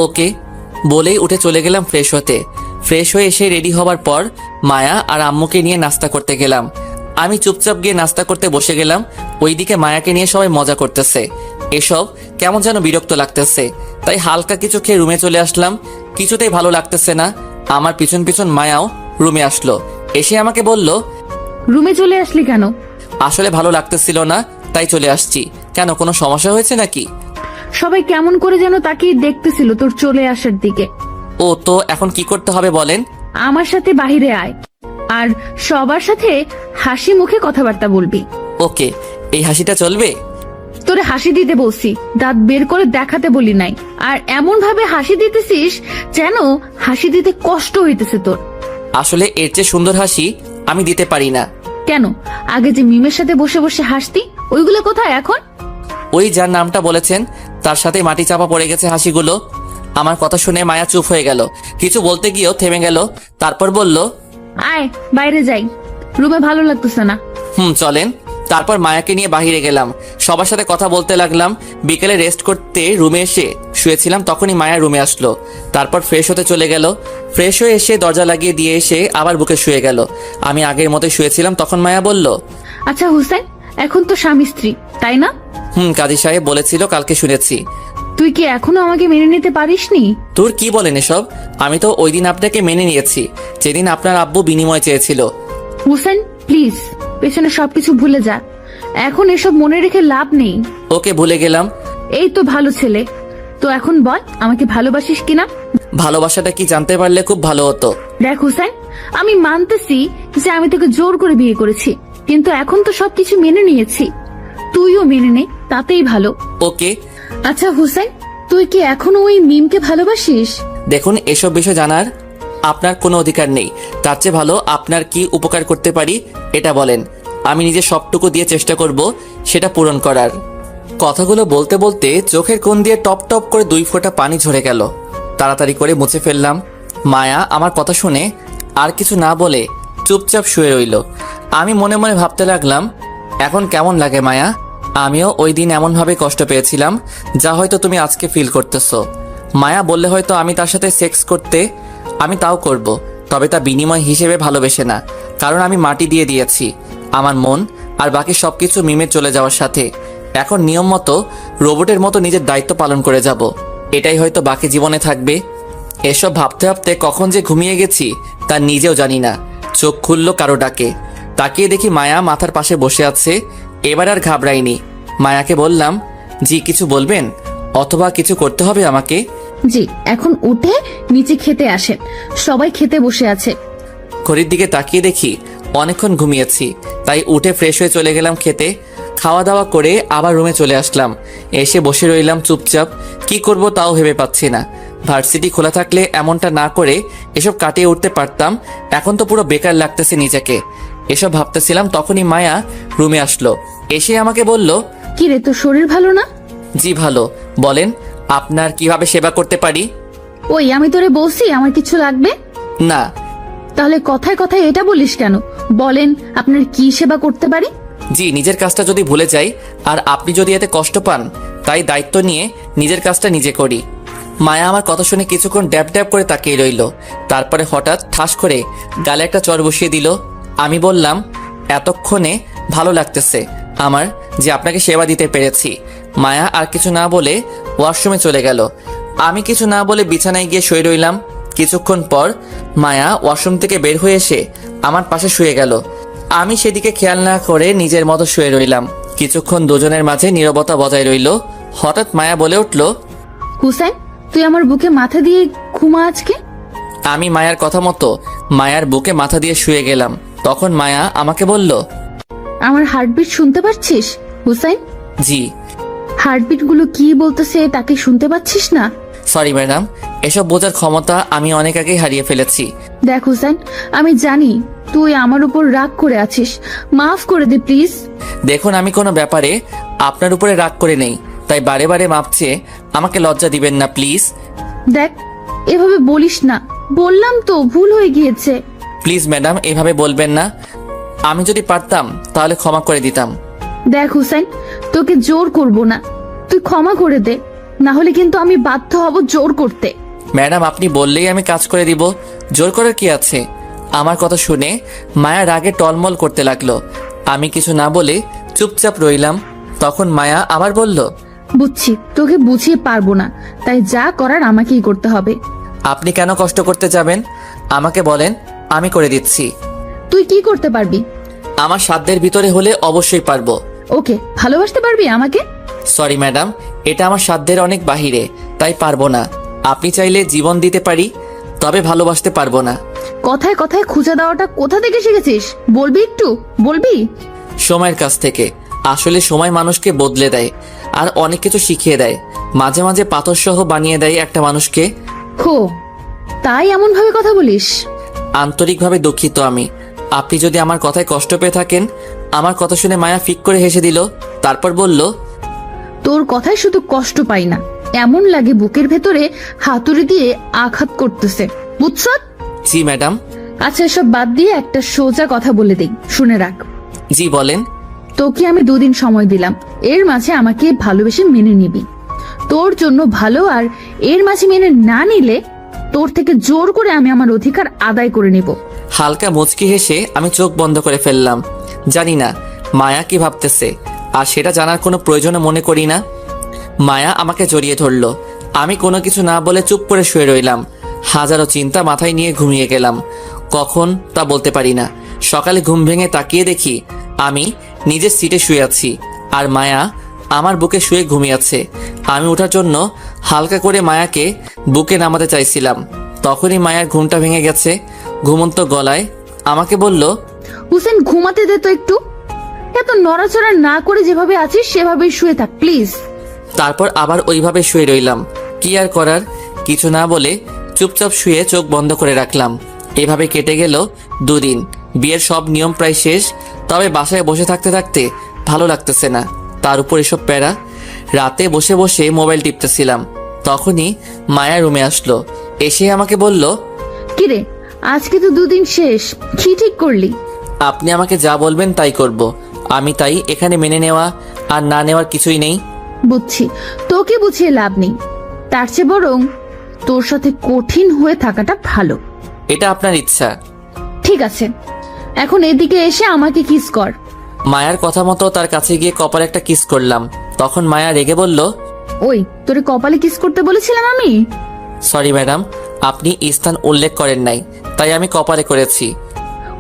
ওকে বলেই উঠে চলে গেলাম ফ্রেশ হতে। ফ্রেশ হয়ে এসে রেডি হবার পর মায়া আর আম্মুকে নিয়ে নাস্তা করতে গেলাম। আমি চুপচাপ গিয়ে নাস্তা করতে বসে গেলাম। ওইদিকে মায়াকে নিয়ে সবাই মজা করতেছে। এসব কেমন যেন বিরক্ত লাগতেছে, তাই হালকা কিছু খেয়ে রুমে চলে আসলাম। কিছুতেই ভালো লাগতেছে না। আমার পিছন পিছন মায়াও রুমে আসলো। এসে আমাকে বলল, রুমে চলে আসলি কেন? আসলে ভালো লাগতেছিল না তাই চলে আসছি। কেন, কোনো সমস্যা হয়েছে নাকি? সবাই কেমন করে যেন তাকিয়ে দেখতেছিল তোর চলে আসার দিকে। ও তো এখন কি করতে হবে বলেন? আমার সাথে বাহিরে আয়, আর সবার সাথে হাসি মুখে কথাবার্তা বলবি। ওকে, এই হাসিটা চলবে? তোরে হাসি দিতে বলছি, দাঁত বের করে দেখাতে বলি নাই। আর এমন ভাবে হাসি দিতেছিস যেন হাসি দিতে কষ্ট হইতেছে তোর। আসলে এর চেয়ে সুন্দর হাসি আমি দিতে পারি না। কেন, আগে যে মিমের সাথে বসে বসে হাসতি, ওইগুলো কোথায় এখন? ওই যার নামটা বলেছেন তার সাথে মাটি চাপা পড়ে গেছে হাসিগুলো। আমার কথা শুনে মায়া চুপ হয়ে গেল। কিছু বলতে গিয়েও থেমে গেল। তারপর বলল, আয় বাইরে যাই, রুমে ভালো লাগতেছে না। চলেন। তারপর মায়াকে নিয়ে বাহিরে গেলাম। সবার সাথে কথা বলতে লাগলাম। বিকেলে রেস্ট করতে রুমে এসে শুয়েছিলাম, তখনই মায়া রুমে আসলো। তারপর ফ্রেশ হতে চলে গেল। ফ্রেশ হয়ে এসে দরজা লাগিয়ে দিয়ে এসে আবার বুকে শুয়ে গেল। আমি আগের মতোই শুয়েছিলাম। তখন মায়া বলল, আচ্ছা হুসেন, এখন তো স্বামী স্ত্রী, তাই না? কাজী সাহেব বলেছিল, কালকে শুনেছি। তুই কি এখনো আমাকে মেনে নিতে পারিসনি? তোর কি বলেন এসব? আমি তো ওই দিন আপনাকে মেনে নিয়েছি, যেদিন আপনার আব্বু বিনিময় চেয়েছিল। হুসেন প্লিজ, পেছনে সবকিছু ভুলে যা। এখন এসব মনে রেখে লাভ নেই। ওকে, ভুলে গেলাম। এই তো ভালো ছেলে। তো এখন বল, আমাকে ভালোবাসিস কিনা? ভালোবাসাটা কি জানতে পারলে খুব ভালো হতো। দেখ হুসেন, আমি মানতেছি যে আমি তোকে জোর করে বিয়ে করেছি, কিন্তু এখন তো সবকিছু মেনে নিয়েছি। তুইও মেনে নে, তাতেই ভালো। ওকে। আচ্ছা হুসেন, তুই কি এখনো ওই মিমকে ভালোবাসিস? দেখুন, এসব বিষয় জানার আপনার কোনো অধিকার নেই। তার চেয়ে ভালো আপনার কি উপকার করতে পারি এটা বলেন। আমি নিজে সবটুকু দিয়ে চেষ্টা করব সেটা পূরণ করার। কথাগুলো বলতে বলতে চোখের কোণ দিয়ে টপ টপ করে 2 ফোঁটা পানি ঝরে গেল। তাড়াতাড়ি করে মুছে ফেললাম। মায়া আমার কথা শুনে আর কিছু না বলে চুপচাপ শুয়ে রইল। আমি মনে মনে ভাবতে লাগলাম, এখন কেমন লাগে মায়া? আমিও ওই দিন এমনভাবে কষ্ট পেয়েছিলাম যা হয়তো তুমি আজকে ফিল করতেছো। মায়া বললে হয়তো আমি তার সাথে সেক্স করতে, আমি তাও করব, তবে তা বিনিময় হিসেবে ভালোবেসে না। কারণ আমি মাটি দিয়ে দিয়েছি আমার মন আর বাকি সবকিছু মিমে চলে যাওয়ার সাথে। এখন নিয়ম মতো রোবটের মতো নিজের দায়িত্ব পালন করে যাব। এটাই হয়তো বাকি জীবনে থাকবে। এসব ভাবতে ভাবতে কখন যে ঘুমিয়ে গেছি তা নিজেও জানি না। চোখ খুললো কারো ডাকে। তাকিয়ে দেখি মায়া মাথার পাশে বসে আছে। এবার আর ঘাবড়াইনি। মায়াকে বললাম, জি কিছু বলবেন অথবা কিছু করতে হবে আমাকে? জি, এখন উঠে নিচে খেতে আসেন, সবাই খেতে বসে আছে। ঘড়ির দিকে তাকিয়ে দেখি অনেকক্ষণ ঘুমিয়েছি, তাই উঠে ফ্রেশ হয়ে চলে গেলাম খেতে। খাওয়া দাওয়া করে আবার রুমে চলে আসলাম। এসে বসে রইলাম চুপচাপ। কি করব তাও ভেবে পাচ্ছি না। ভার্সিটি খোলা থাকলে এমনটা না করে এসব কাটিয়ে উঠতে পারতাম। এখন তো পুরো বেকার লাগতেছে নিজেকে। এসব ভাবতেছিলাম তখনই মায়া রুমে আসলো। এসে আমাকে বলল, কি রে, তোর শরীর ভালো না? জি ভালো। বলেন আপনার কিভাবে সেবা করতে পারি? ওই আমি তোরে বলছি আমার কিছু লাগবে না। তাহলে কথায় কথায় এটা বলিস কেন? বলেন আপনার কি সেবা করতে পারি? জি, নিজের কাজটা যদি ভুলে যাই আর আপনি যদি এতে কষ্ট পান, তাই দায়িত্ব নিয়ে নিজের কাজটা নিজে করি। মায়া আমার কথা শুনে কিছুক্ষণ ড্যাব ড্যাব করে তাকিয়ে রইল। তারপরে হঠাৎ ঠাস করে গালে একটা চড় বসিয়ে দিল। আমি বললাম, এতক্ষণে ভালো লাগতেছে আমার যে আপনাকে সেবা দিতে পেরেছি। মায়া আর কিছু না বলে ওয়াশরুমে চলে গেল। আমি কিছু না বলে বিছানায় গিয়ে শুয়ে রইলাম। কিছুক্ষণ পর মায়া ওয়াশরুম থেকে বের হয়ে এসে আমার পাশে শুয়ে গেল। আমি সেদিকে খেয়াল না করে নিজের মতো শুয়ে রইলাম। কিছুক্ষণ দুজনের মাঝে নীরবতা বজায় রইল। হঠাৎ মায়া বলে উঠল, হুসাইন, তুই আমার বুকে মাথা দিয়ে ঘুমা আজকে। আমি মায়ার কথা মতো মায়ার বুকে মাথা দিয়ে শুয়ে গেলাম। তখন মায়া আমাকে বলল, আমার হার্টবিট শুনতে পাচ্ছিস হুসাইন? জি। হার্টবিট গুলো কি বলতেছে তাকে শুনতে পাচ্ছিস না? সরি ম্যাডাম, এসব বোঝার ক্ষমতা আমি অনেক আগেই হারিয়ে ফেলেছি। দেখ হুসাইন, আমি জানি তুই আমার উপর রাগ করে আছিস, মাফ করে দে প্লিজ। দেখুন, আমি কোনো ব্যাপারে আপনার উপরে রাগ করে নেই, তাই বারে বারে মাপ চেয়ে আমাকে লজ্জা দিবেন না প্লিজ। দেখ, এভাবে বলিস না, বললাম তো ভুল হয়ে গিয়েছে। প্লিজ ম্যাডাম, এভাবে বলবেন না। আমি যদি পারতাম তাহলে ক্ষমা করে দিতাম। দেখ হুসাইন, তোকে জোর করব না, তুই ক্ষমা করে দে, না হলে কিন্তু আমি বাধ্য হব জোর করতে। ম্যাডাম, আপনি বললেই আমি কাজ করে দিব, জোর করার কি আছে? আমার কথা শুনে মায়া রাগে টলমল করতে লাগলো। আমি কিছু না বলে চুপচাপ রইলাম। তখন মায়া আবার বলল, বুঝছি, তোকে বুঝিয়ে পারবো না, তাই যা করার আমাকেই করতে হবে। আপনি কেন কষ্ট করতে যাবেন? আমাকে বলেন, আমি করে দিচ্ছি। তুই কি করতে পারবি? আমার সাধ্যের ভিতরে হলে অবশ্যই পারবো। ওকে, ভালোবাসতে পারবি আমাকে? সরি ম্যাডাম, এটা আমার সাধ্যের অনেক বাহিরে, তাই পারবো না। আপনি চাইলে জীবন দিতে পারি, তবে ভালোবাসতে পারবো না। কথায় কথায় খুঁজা দেওয়াটা কোথা থেকে শিখেছিস? বলবি একটু, বলবি? সময়ের কাছ থেকে। আসলে সময় মানুষকে বদলে দেয় আর অনেক কিছু শিখিয়ে দেয়। মাঝে মাঝে পাথর সহ বানিয়ে দেয় একটা মানুষকে। হো, তাই এমন ভাবে কথা বলিস? আন্তরিকভাবে দুঃখিত আমি। আপনি যদি আমার কথায় কষ্ট পেয়ে থাকেন। আমার কথা শুনে মায়া ফিক করে হেসে দিল। তারপর বলল, তোর কথায় শুধু কষ্ট পাই না, এমন লাগে বুকের ভেতরে হাতুড়ি দিয়ে আঘাত করতেছে, বুঝছ? জি ম্যাডাম। আচ্ছা, এসব বাদ দিয়ে একটা সোজা কথা বলে দেই, শুনে রাখ। জি বলেন। তোকে আমি 2 দিন সময় দিলাম, এর মাঝে আমাকে ভালোবেসে মেনে নিবি। তোর জন্য ভালো, আর এর মাঝে মেনে না নিলে তোর থেকে জোর করে আমি আমার অধিকার আদায় করে নেব। হালকা মুচকি হেসে আমি চোখ বন্ধ করে ফেললাম। জানি না মায়া কি ভাবতেছে, আর সেটা জানার কোনো প্রয়োজনও মনে করি না। মায়া আমাকে জড়িয়ে ধরলো। আমি কোনো কিছু না বলে চুপ করে শুয়ে রইলাম। হাজারো চিন্তা মাথায় নিয়ে ঘুমিয়ে গেলাম। কখন তা বলতে পারি না। সকালে ঘুম ভেঙে তাকিয়ে দেখি আমি নিজের সিটে শুয়ে আছি, আর মায়া আমার বুকে শুয়ে ঘুমিয়ে আছে। আমি ওঠার জন্য হালকা করে মায়াকে বুকে নামাতে চাইছিলাম, তখনই মায়ার ঘুমটা ভেঙে গেছে। ঘুমন্ত গলায় আমাকে বলল, হুসেন, ঘুমাতে দে তো একটু, এত নড়াচড়া না করে যেভাবে আছিস সেভাবেই শুয়ে থাক প্লিজ। তারপর আবার ওইভাবে শুয়ে রইলাম। কি আর করার, কিছু না বলে চুপচাপ শুয়ে চোখ বন্ধ করে রাখলাম। এভাবে কেটে গেল 2 দিন। বিয়ের সব নিয়ম প্রায় শেষ, তবে বাসায় বসে থাকতে থাকতে ভালো লাগতেছে না। তার উপর এসব প্যারা। রাতে বসে বসে মোবাইল টিপতেছিলাম, তখনই মায়া রুমে আসলো। এসে আমাকে বলল, কিরে, আজকে তো 2 দিন শেষ, কি ঠিক করলি? আপনি আমাকে যা বলবেন তাই করব। আমি তাই এখানে মেনে নেওয়া আর না নেওয়ার কিছুই নেই। বুঝছি, তোকে বুঝিয়ে লাভ নেই, তার চেয়ে বরং তোর সাথে কঠিন হয়ে থাকাটা ভালো। এটা আপনার ইচ্ছা। ঠিক আছে, এখন এদিকে এসে আমাকে কিস কর। মায়ার কথা মতো তার কাছে গিয়ে কপালে একটা কিস করলাম। তখন মায়া রেগে বলল, ওই, তোরে কপালে কিস করতে বলেছিলাম আমি? সরি ম্যাডাম, আপনি স্থান উল্লেখ করেন নাই, তাই আমি কপালে করেছি।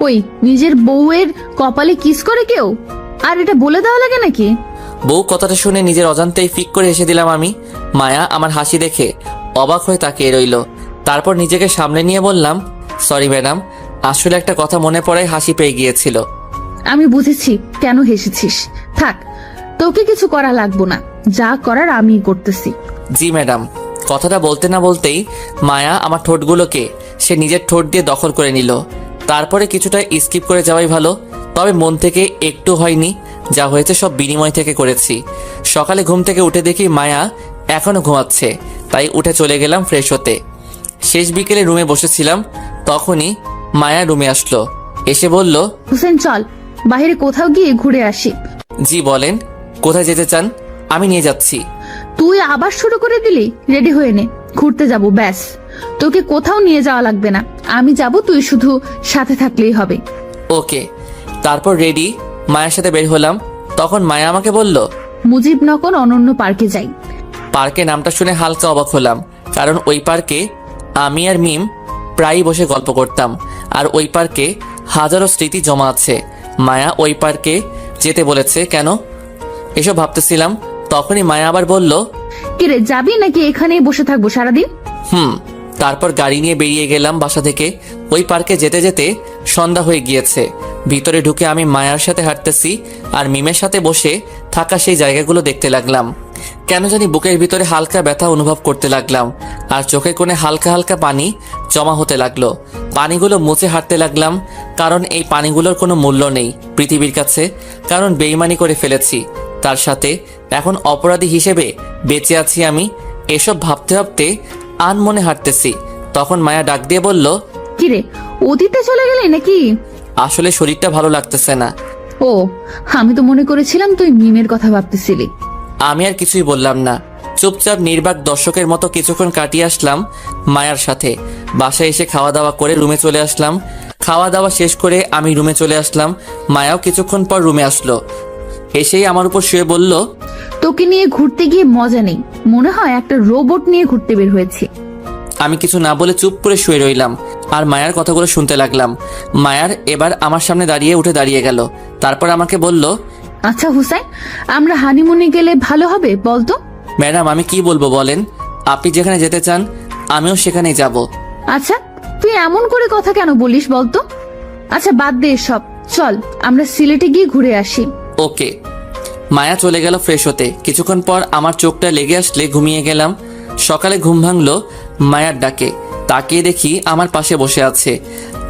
ওই, নিজের বউয়ের কপালে কিস করে কেউ? আর এটা বলে দেওয়া লাগে নাকি? বউ কথাটা শুনে নিজের অজান্তেই ফিক করে হেসে দিলাম আমি। মায়া আমার হাসি দেখে অবাক হয়ে তাকিয়ে রইল। তারপর নিজেকে সামনে নিয়ে বললাম, সরি ম্যাডাম, আসলে একটা কথা মনে পড়ায় হাসি পেয়ে গিয়েছিল। আমি বুঝেছি কেন হেসেছিস। থাক, তোকে কিছু করা লাগবো না, যা করার আমিই করতেছি। জি ম্যাডাম। কথাটা বলতে না বলতেই মায়া আমার ঠোঁটগুলোকে সে নিজের ঠোঁট দিয়ে দখল করে নিল। তারপরে কিছুটা স্কিপ করে যাওয়াই ভালো, তবে মন থেকে একটু হয়নি। যা হয়েছে সব বিনিময় থেকে করেছি। সকালে ঘুম থেকে উঠে দেখি মায়া এখনো ঘুমাচ্ছে, তাই উঠে চলে গেলাম ফ্রেশ হতে। শেষ বিকেলে রুমে বসেছিলাম, তখনই মায়া রুমে আসলো। এসে বলল, হুসেন চল, বাইরে কোথাও গিয়ে ঘুরে আসি। জি বলেন, কোথায় যেতে চান? আমি নিয়ে যাচ্ছি। তুই আবার শুরু করে দিলি? রেডি হয়ে নে, ঘুরতে যাব ব্যাস। তোকে কোথাও নিয়ে যাওয়া লাগবে না, আমি যাব, তুই শুধু সাথে থাকলেই হবে। ওকে। তারপর রেডি মায়ের সাথে বের হলাম। তখন মায়া আমাকে বলল, মুজিবনগর অনন্য পার্কে যাই। পার্কে নামটা শুনে হালকা অবাক হলাম, কারণ ওই পার্কে আমি আর মিম প্রায়ই বসে গল্প করতাম, আর ওই পার্কে হাজারো স্মৃতি জমা আছে। মায়া ওই পার্কে যেতে বলেছে কেন, এসব ভাবতেছিলাম। তখনই মায়া আবার বলল, কিরে, যাবি নাকি এখানেই বসে থাকবো সারাদিন? তারপর গাড়ি নিয়ে বেরিয়ে গেলাম বাসা থেকে। ওই পার্কে যেতে যেতে সন্ধ্যা হয়ে গিয়েছে। ভিতরে ঢুকে আমি মায়ার সাথে হাঁটতেছি আর মিমের সাথে বসে থাকা সেই জায়গাগুলো দেখতে লাগলাম। কেন জানি বুকের ভিতরে হালকা ব্যথা অনুভব করতে লাগলাম, আর চোখের কোণে হালকা হালকা পানি জমা হতে লাগলো। পানিগুলো মুছে হাঁটতে লাগলাম, কারণ এই পানিগুলোর কোনো মূল্য নেই পৃথিবীর কাছে, কারণ বেইমানি করে ফেলেছি তার সাথে। এখন অপরাধী হিসেবে বেঁচে আছি আমি। এসব ভাবতে ভাবতে আনমনে হাঁটতেছি। তখন মায়া ডাক দিয়ে বলল, কিরে, অতীতে চলে গেলে নাকি? আসলে শরীরটা ভালো লাগতেছে না। ও, আমি তো মনে করেছিলাম তুই মিমের কথা ভাবতেছিলি। আমি আর কিছুই বললাম না, চুপচাপ নির্বাক দর্শকের মতো কিছুক্ষণ কাটিয়ে আসলাম মায়ার সাথে। বাসায় এসে খাওয়া দাওয়া করে রুমে চলে আসলাম। খাওয়া দাওয়া শেষ করে আমি রুমে চলে আসলাম। মায়াও কিছুক্ষণ পর রুমে আসলো। এসেই আমার উপর শুয়ে বলল, তোকে নিয়ে ঘুরতে গিয়ে মজা নেই, মনে হয় একটা রোবট নিয়ে ঘুরতে বের হয়েছে। আমি কিছু না বলে চুপ করে শুয়ে রইলাম আর মায়ার কথাগুলো শুনতে লাগলাম। মায়ার এবার আমার সামনে উঠে দাঁড়িয়ে গেল। তারপর আমাকে বলল, আচ্ছা হুসাইন, আমরা হানিমুনে গেলে ভালো হবে বলতো? ম্যাডাম আমি কি বলবো বলেন, আপনি যেখানে যেতে চান আমিও সেখানেই যাব। আচ্ছা, তুই এমন করে কথা কেন বলিস বলতো? আচ্ছা বাদ দে সব, চল আমরা সিলেটে গিয়ে ঘুরে আসি। ওকে। মায়া চলে গেল ফ্রেশ হতে। কিছুক্ষণ পর আমার চোখটা লেগে আসলে ঘুমিয়ে গেলাম। সকালে ঘুম ভাঙলো মায়ার ডাকে। তাকিয়ে দেখি আমার পাশে বসে আছে।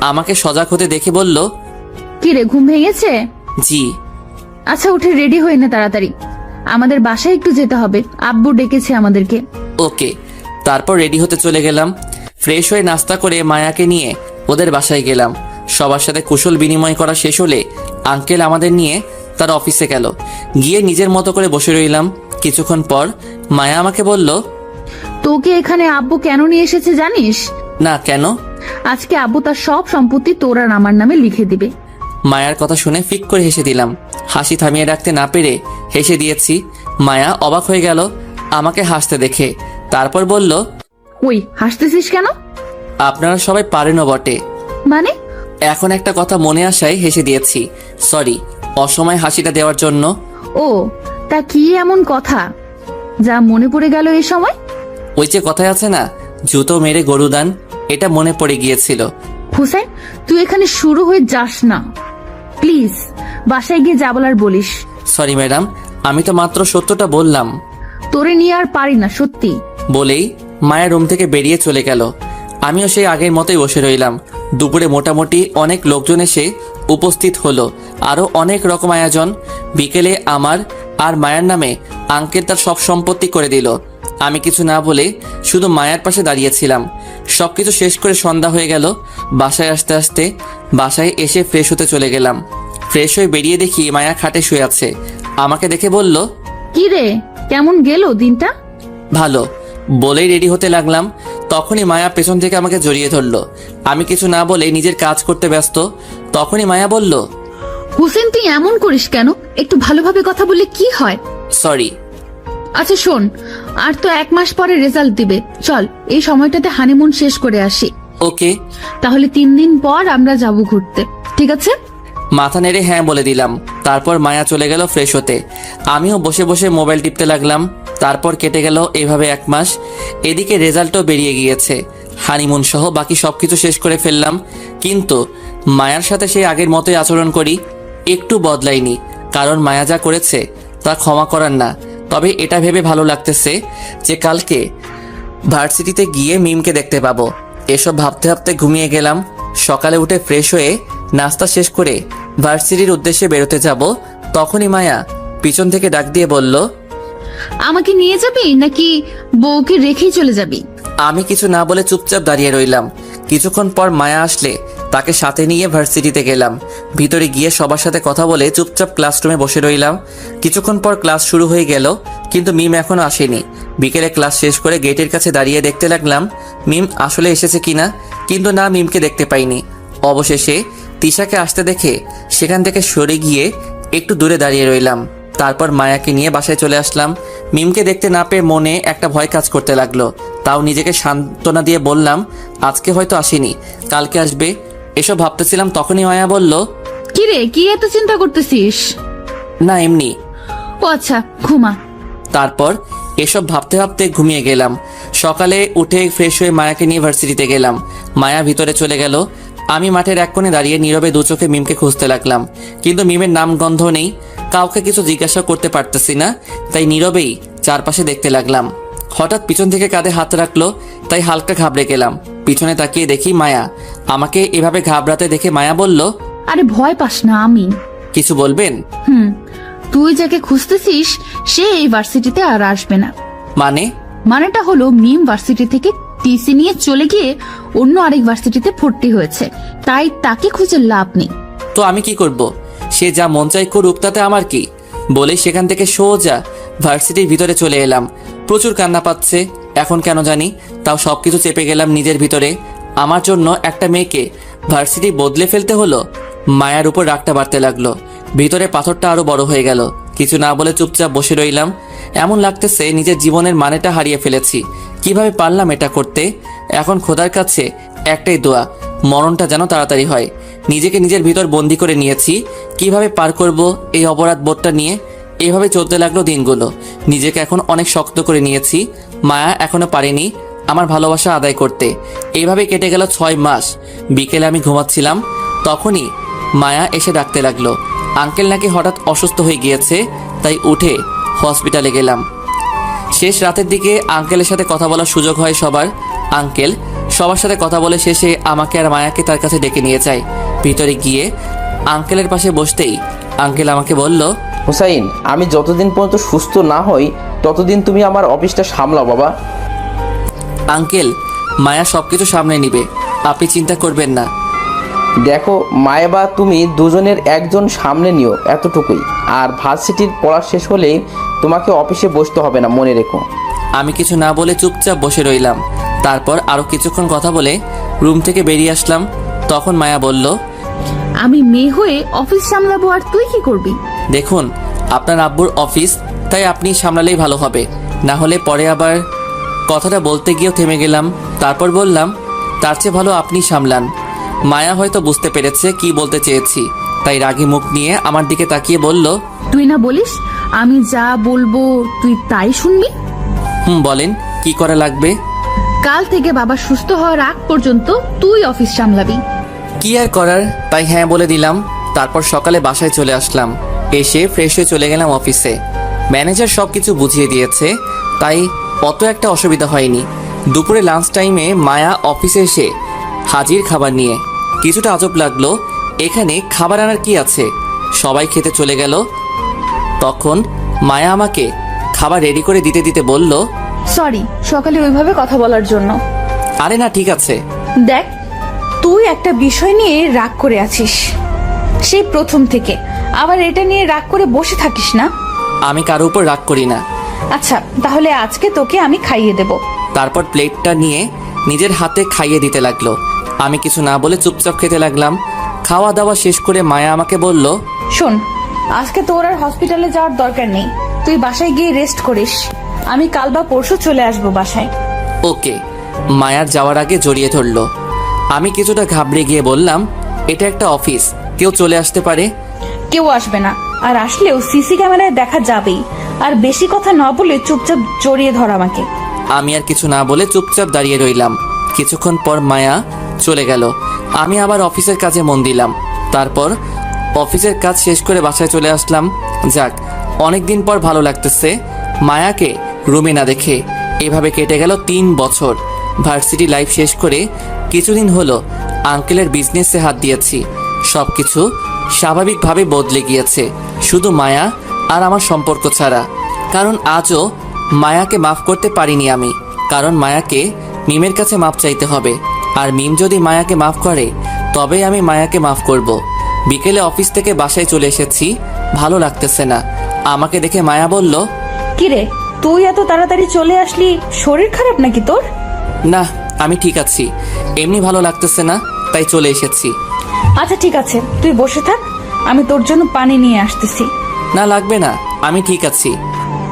আমাকে সজাগ হতে দেখে বলল, কিরে, ঘুম ভেঙেছে? জি। আচ্ছা উঠে রেডি হয়ে নে তাড়াতাড়ি, আমাদের বাসায় একটু যেতে হবে, আব্বু ডেকেছে আমাদেরকে। ওকে। তারপর রেডি হতে চলে গেলাম। ফ্রেশ হয়ে নাস্তা করে মায়াকে নিয়ে ওদের বাসায় গেলাম। সবার সাথে কুশল বিনিময় করা শেষ হলে আঙ্কেল আমাদের নিয়ে তার অফিসে গেল। গিয়ে নিজের মতো করে বসে রইলাম। কিছুক্ষণ পর মায়া আমাকে বলল, তোকে এখানে আব্বু কেন নিয়ে এসেছে জানিস? না, কেন? আজকে আব্বু তার সব সম্পত্তি তোর আর আমার নামে লিখে দিবে। মায়ার কথা শুনে ফিক করে হেসে দিলাম। হাসি থামিয়ে রাখতে না পেরে হেসে দিয়েছি। মায়া অবাক হয়ে গেল আমাকে হাসতে দেখে। তারপর বলল, ওই হাসতেছিস কেন? আপনারা সবাই পারেনও বটে। মানে? এখন একটা কথা মনে আসায় হেসে দিয়েছি। সরি অসময় হাসিটা দেওয়ার জন্য। ও, তা কি এমন কথা যা মনে পড়ে গেল এই সময়? ওই যে কথায় আছে না, জুতো মেরে গরু দান, এটা মনে পড়ে গিয়েছিল। হুসাইন, তুই এখানে শুরু হয়ে যাস না প্লিজ, বাসায় গিয়ে যা বলার বলিস। সরি ম্যাডাম, আমি তো মাত্র সত্যটা বললাম। তোরে নিয়ে আর পারি না সত্যি। বলেই মায়ের রুম থেকে বেরিয়ে চলে গেল। আমিও সেই আগের মতোই বসে রইলাম। দুপুরে মোটামুটি অনেক লোকজন এসে উপস্থিত হলো, আরও অনেক রকম আয়োজন। বিকেলে আমার আর মায়ের নামে আঙ্কেল তার সব সম্পত্তি করে দিল। আমি কিছু না বলে শুধু মায়ের পাশে দাঁড়িয়েছিলাম। সবকিছু শেষ করে সন্ধ্যা হয়ে গেল। বাসায় আসতে আসতে বাসায় এসে ফ্রেশ হতে চলে গেলাম। ফ্রেশ হয়ে বেরিয়ে দেখি মায়া খাটে শুয়ে আছে। আমাকে দেখে বলল, কি রে, কেমন গেল দিনটা? ভালো। বলেই রেডি হতে লাগলাম। তখনই মায়া পেছন থেকে আমাকে জড়িয়ে ধরলো। আমি কিছু না বলে নিজের কাজ করতে ব্যস্ত। তখনই মায়া বলল, হুসেন তুই এমন করিস কেন? একটু ভালোভাবে কথা বললে কি হয়? সরি। আচ্ছা শোন, আর তো 1 মাস পরে রেজাল্ট দিবে, চল এই সময়টাতে হানিমুন শেষ করে আসি। ওকে। তাহলে 3 দিন পর আমরা যাব ঘুরতে, ঠিক আছে? মাথা নেড়ে হ্যাঁ বলে দিলাম। তারপর মায়া চলে গেল ফ্রেশ হতে। আমিও বসে বসে মোবাইল টিপতে লাগলাম। তারপর কেটে গেল এভাবে 1 মাস। এদিকে রেজাল্টও বেরিয়ে গিয়েছে। হানিমুন সহ বাকি সবকিছু শেষ করে ফেললাম। কিন্তু মায়ার সাথে সেই আগের মতোই আচরণ করি, একটু বদলাইনি। কারণ মায়া যা করেছে তা ক্ষমা করার না। তবে এটা ভেবে ভালো লাগতেছে যে কালকে ভার্সিটিতে গিয়ে মিমকে দেখতে পাবো। এসব ভাবতে ভাবতে ঘুমিয়ে গেলাম। সকালে উঠে ফ্রেশ হয়ে নাস্তা শেষ করে ভার্সিটির উদ্দেশ্যে বেরোতে যাব। তখনই মায়া পিছন থেকে ডাক দিয়ে বলল, আমাকে নিয়ে যাবি নাকি বউকে রেখেই চলে যাবি? আমি কিছু না বলে চুপচাপ দাঁড়িয়ে রইলাম। কিছুক্ষণ পর মায়া আসলে তাকে সাথে নিয়ে ভার্সিটিতে গেলাম। ভিতরে গিয়ে সবার সাথে কথা বলে চুপচাপ ক্লাসরুমে বসে রইলাম। কিছুক্ষণ পর ক্লাস শুরু হয়ে গেল, কিন্তু মিম এখনো আসেনি। বিকেলে ক্লাস শেষ করে গেটের কাছে দাঁড়িয়ে দেখতে লাগলাম মিম আসলে এসেছে কিনা, কিন্তু না, মিমকে দেখতে পাইনি। অবশেষে তিশাকে আসতে দেখে সেখান থেকে সরে গিয়ে একটু দূরে দাঁড়িয়ে রইলাম। তারপর মায়াকে নিয়ে বাসায় চলে আসলাম। মিমকে দেখতে না পেয়ে মনে একটা ভয় কাজ করতে লাগলো। তাও নিজেকে সান্ত্বনা দিয়ে বললাম আজকে হয়তো আসেনি, কালকে আসবে। এসব ভাবতেছিলাম, তখনই মায়া বলল, কি রে, কি এত চিন্তা করতেছিস? না এমনি। ও আচ্ছা, ঘুমা। তারপর এসব ভাবতে ভাবতে ঘুমিয়ে গেলাম। সকালে উঠে ফ্রেশ হয়ে মায়াকে নিয়ে ভার্সিটিতে গেলাম। মায়া ভিতরে চলে গেল। আমি মাঠের এক কোণে দাঁড়িয়ে নীরবে দু চোখে মিমকে খুঁজতে লাগলাম, কিন্তু মিমের নাম গন্ধ নেই। কাউকে কিছু জিজ্ঞাসা করতে পারতেছি না, তাই নীরবেই চারপাশে দেখতে লাগলাম। হঠাৎ পিছন থেকে কাঁধে হাত রাখলো, তাই হালকা ঘাবড়ে গেলাম। পিছনে তাকিয়ে দেখি মায়া। আমাকে এভাবে ঘাবড়াতে দেখে মায়া বলল, আরে ভয় পাস না, আমি। কিছু বলবেন? তুই যাকে খুঁজতেছিস সে এই ভার্সিটিতে আর আসবে না। মানেটা হলো মিম ভার্সিটি থেকে টিসি নিয়ে চলে গিয়ে অন্য আরেক ভার্সিটিতে ভর্তি হয়েছে, তাই তাকে খুঁজে লাভ নেই। তো আমি কি করব? সে যা মন চাই করুক, তাতে আমার কি? বলে সেখান থেকে সোজা ভার্সিটির ভিতরে চলে এলাম। প্রচুর কান্না পাচ্ছে এখন কেন জানি, তাও সবকিছু চেপে গেলাম নিজের ভিতরে। আমার জন্য একটা মেয়েকে ভার্সিটি বদলে ফেলতে হলো। মায়ার উপর রাগটা বাড়তে লাগলো। ভিতরে পাথরটা আরো বড় হয়ে গেল। কিছু না বলে চুপচাপ বসে রইলাম। এমন লাগতেছে নিজের জীবনের মানেটা হারিয়ে ফেলেছি। কিভাবে পারলাম এটা করতে? এখন খোদার কাছে একটাই দোয়া, মরণটা যেন তাড়াতাড়ি হয়। নিজেকে নিজের ভিতর বন্দি করে নিয়েছি। কিভাবে পার করব এই অপরাধ বোধটা নিয়ে? এভাবে চলতে লাগলো দিনগুলো। নিজেকে এখন অনেক শক্ত করে নিয়েছি। মায়া এখনো পারেনি আমার ভালোবাসা আদায় করতে। এইভাবে কেটে গেল 6 মাস। বিকেলে আমি ঘুমাচ্ছিলাম, তখনই মায়া এসে ডাকতে লাগলো। আঙ্কেল নাকি হঠাৎ অসুস্থ হয়ে গিয়েছে, তাই উঠে হসপিটালে গেলাম। শেষ রাতের দিকে আঙ্কেলের সাথে কথা বলার সুযোগ হয় সবার। আঙ্কেল সবার সাথে কথা বলে শেষে আমাকে আর মায়াকে তার কাছে ডেকে নিয়ে যায়। ভিতরে গিয়ে আঙ্কেলের পাশে বসতেই আঙ্কেল আমাকে বলল, হুসাইন, আমি যতদিন পর্যন্ত সুস্থ না হই ততদিন তুমি আমার অফিসটা সামলাও বাবা। আঙ্কেল, মায়া সবকিছু সামনে নিবে, আপনি চিন্তা করবেন না। দেখো, মায়া বা তুমি দুজনের একজন সামনে নিও, এতটুকুই। আর ভার্সিটির পড়া শেষ হলেই তোমাকে অফিসে বসতে হবে না, মনে রেখো। আমি কিছু না বলে চুপচাপ বসে রইলাম। তারপর আরো কিছুক্ষণ কথা বলে রুম থেকে বেরিয়ে আসলাম। তখন মায়া বলল, আমি মেয়ে হয়ে অফিস সামলাবো আর তুই কি করবি? দেখুন, আপনার আব্বুর অফিস, তাই আপনি সামলালেই ভালো হবে। না হলে পরে আবার। কথাটা বলতে গিয়েও থেমে গেলাম। তারপর বললাম, তার চেয়ে ভালো আপনি সামলান। মায়া হয়তো বুঝতে পেরেছে কি বলতে চেয়েছি, তাই রাগী মুখ নিয়ে আমার দিকে তাকিয়ে বলল, তুই না বলিস আমি যা বলবো তুই তাই শুনবি? বলেন কি করা লাগবে? কাল থেকে বাবা সুস্থ হওয়ার আগ পর্যন্ত তুই অফিস সামলাবি। কি আর করার, তাই হ্যাঁ বলে দিলাম। তারপর সকালে বাসায় চলে আসলাম। এসে ফ্রেশ হয়ে চলে গেলাম অফিসে। ম্যানেজার সবকিছু বুঝিয়ে দিয়েছে, তাই অত একটা অসুবিধা হয়নি। দুপুরে লাঞ্চ টাইমে মায়া অফিসে এসে হাজির খাবার নিয়ে। কিছুটা আজব লাগলো, এখানে খাবার আনার কি আছে? সবাই খেতে চলে গেল। তখন মায়া আমাকে খাবার রেডি করে দিতে দিতে বলল, সরি সকালে ওইভাবে কথা বলার জন্য। আরে না, ঠিক আছে। দেখ, তুই একটা বিষয় নিয়ে রাগ করে আছিস সেই প্রথম থেকে, আবার এটা নিয়ে রাগ করে বসে থাকিস না। আমি কারো উপর রাগ করি না। আচ্ছা, তাহলে আজকে তোকে আমি খাইয়ে দেব। তারপর প্লেটটা নিয়ে নিজের হাতে খাইয়ে দিতে লাগলো। আমি কিছু না বলে চুপচাপ খেতে লাগলাম। খাওয়া দাওয়া শেষ করে মায়া আমাকে বলল, শোন, আজকে তোর আর হসপিটালে যাওয়ার দরকার নেই, তুই বাসায় গিয়ে রেস্ট করিস। আমি কাল বা পরশু চলে আসবো বাসায়। ওকে। মায়ার যাওয়ার আগে জড়িয়ে ধরলো। আমি কিছুটা ঘাবড়ে গিয়ে বললাম, এটা একটা অফিস, কেউ চলে আসতে পারে। কেউ আসবে না, আর আসলেও সিসি ক্যামেরায় দেখা যাবেই। আর বেশি কথা না বলে চুপচাপ জড়িয়ে ধর আমাকে। আমি আর কিছু না বলে চুপচাপ দাঁড়িয়ে রইলাম। কিছুক্ষণ পর মায়া চলে গেল। আমি আবার অফিসের কাজে মন দিলাম। তারপর অফিসের কাজ শেষ করে বাসায় চলে আসলাম। যাক, অনেকদিন পর ভালো লাগতেছে মায়াকে রুমে না দেখে। এভাবে কেটে গেল 3 বছর। ভার্সিটি লাইফ শেষ করে কিছুদিন হলো আঙ্কেলের বিজনেসে হাত দিয়েছি। সবকিছু স্বাভাবিকভাবে বদলে গিয়েছে, শুধু মায়া আর আমার সম্পর্ক ছাড়া। কারণ আজও মায়াকে মাফ করতে পারিনি আমি। কারণ মায়াকে মিমের কাছে মাপ চাইতে হবে, আর মিম যদি মায়াকে মাফ করে তবেই আমি মায়াকে মাফ করব। বিকেলে অফিস থেকে বাসায় চলে এসেছি, ভালো লাগতেছে না। আমাকে দেখে মায়া বলল, কিরে, তুই এত তাড়াতাড়ি চলে আসলি, শরীর খারাপ নাকি তোর? না আমি ঠিক আছি, এমনি ভালো লাগতেছে না তাই চলে এসেছি। আচ্ছা ঠিক আছে, তুই বসে থাক, আমি তোর জন্য পানি নিয়ে আসতেছি। না লাগবে না, আমি ঠিক আছি।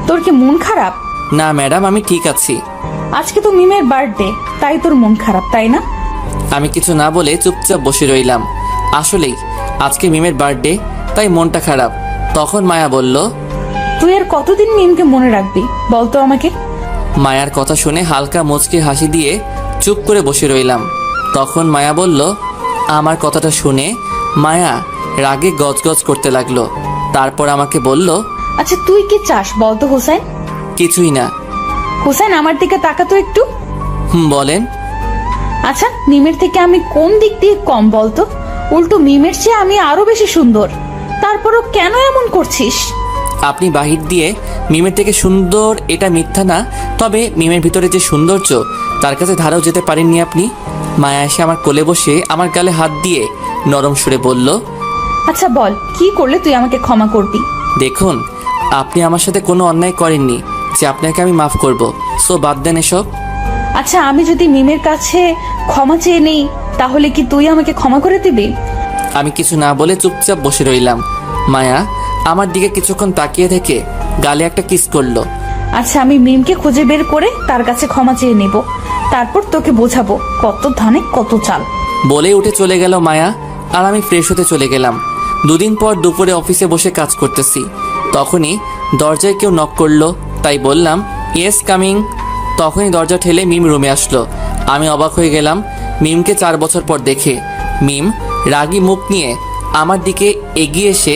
তোর কি মন খারাপ? না ম্যাডাম, আমি ঠিক আছি। আজকে তো মিমের বার্থডে, তাই তোর মন খারাপ, তাই না? আমি কিছু না বলে চুপচাপ বসে রইলাম। আসলেই আজকে মিমের বার্থডে, তাই মনটা খারাপ। তখন মায়া বলল, তুই আর কতদিন মিমকে মনে রাখবি বলতো আমাকে? মায়ার কথা শুনে হালকা মুচকি হাসি দিয়ে চুপ করে বসে রইলাম। তখন মায়া বলল, আমার কথাটা শুনে মায়া রাগে গজগজ করতে লাগলো। তারপর আমাকে বলল, আচ্ছা তুই কি চাস বলতো হোসেন? কিছুই না। হোসেন আমার দিকে তাকাতো একটু। বলেন। আচ্ছা মিমের থেকে আমি কোন দিক দিয়ে কম বলতো? উল্টো মিমের চেয়ে আমি আরো বেশি সুন্দর, তারপরও কেন এমন করছিস? আপনি বাহির দিয়ে মিমের থেকে সুন্দর এটা মিথ্যা না, তবে মিমের ভিতরে যে সৌন্দর্য তার কাছে ধারাও যেতে পারেননি আপনি। মায়া এসে আমার কোলে বসে আমার গালে হাত দিয়ে নরম সুরে বলল, আচ্ছা বল, কি করলে তুই আমাকে ক্ষমা করবি? দেখুন, আপনি আমার সাথে কোনো অন্যায় করেননি যে আপনাকে আমি মাফ করব, সো বাদ দেন এসব। আচ্ছা আমি যদি মিমের কাছে ক্ষমা চেয়ে নেই, তাহলে কি তুই আমাকে ক্ষমা করে দিবি? আমি কিছু না বলে চুপচাপ বসে রইলাম। মায়া আমার দিকে কিছুক্ষণ তাকিয়ে থেকে গালে একটা কিস করলো। আচ্ছা আমি মিমকে খুঁজে বের করে তার কাছে ক্ষমা চেয়ে নেব, তারপর তোকে বোঝাবো কত ধানে কত চাল। বলে উঠে চলে গেল মায়া, আর আমি ফ্রেশ হতে চলে গেলাম। দুদিন পর দুপুরে অফিসে বসে কাজ করতেছি, তখনই দরজায় কেউ নক করলো, তাই বললাম, ইয়েস কামিং। তখনই দরজা ঠেলে মিম রুমে আসলো। আমি অবাক হয়ে গেলাম মিমকে 4 বছর পর দেখে। মিম রাগী মুখ নিয়ে আমার দিকে এগিয়ে এসে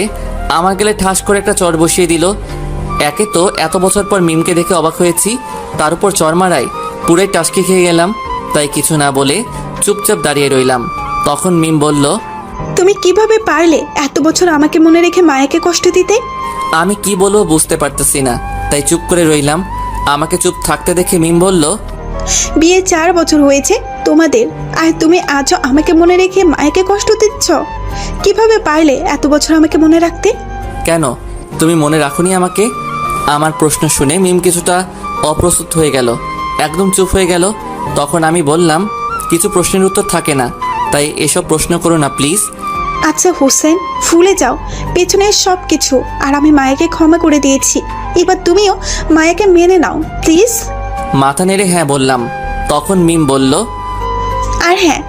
আমার গালে ঠাস করে একটা চড় বসিয়ে দিল। একে তো এত বছর পর মিমকে দেখে অবাক হয়েছি, তার উপর চড় মারায় পুরাই টাসকি খেয়ে গেলাম। তাই কিছু না বলে চুপচাপ দাঁড়িয়ে রইলাম। তখন মিম বলল, তুমি কিভাবে পারলে এত বছর আমাকে মনে রেখে মায়াকে কষ্ট দিতে? আমি কি বলবো বুঝতে পারতেছি না, তাই চুপ করে রইলাম। আমাকে চুপ থাকতে দেখে মিম বলল, বিয়ে 4 বছর হয়েছে তোমাদের, আর তুমি আজও আমাকে মনে রেখে মায়াকে কষ্ট দিচ্ছ? কিভাবে পারলে এত বছর আমাকে মনে রাখতে? কেন তুমি মনে রাখোনি আমাকে? আমার প্রশ্ন শুনে মিম কিছুটা অপ্রস্তুত হয়ে গেল, একদম চুপ হয়ে গেল। তখন আমি বললাম, কিছু প্রশ্নের উত্তর থাকে না, তাই এসব প্রশ্ন করো না প্লিজ। আচ্ছা হোসেন, ভুলে যাও পেছনের সব কিছু, আর আমি মায়াকে ক্ষমা করে দিয়েছি। এবার তুমিও মায়াকে মেনে নাও প্লিজ। মাথা নেড়ে হ্যাঁ বললাম। তখন মিম বলল, আর হ্যাঁ,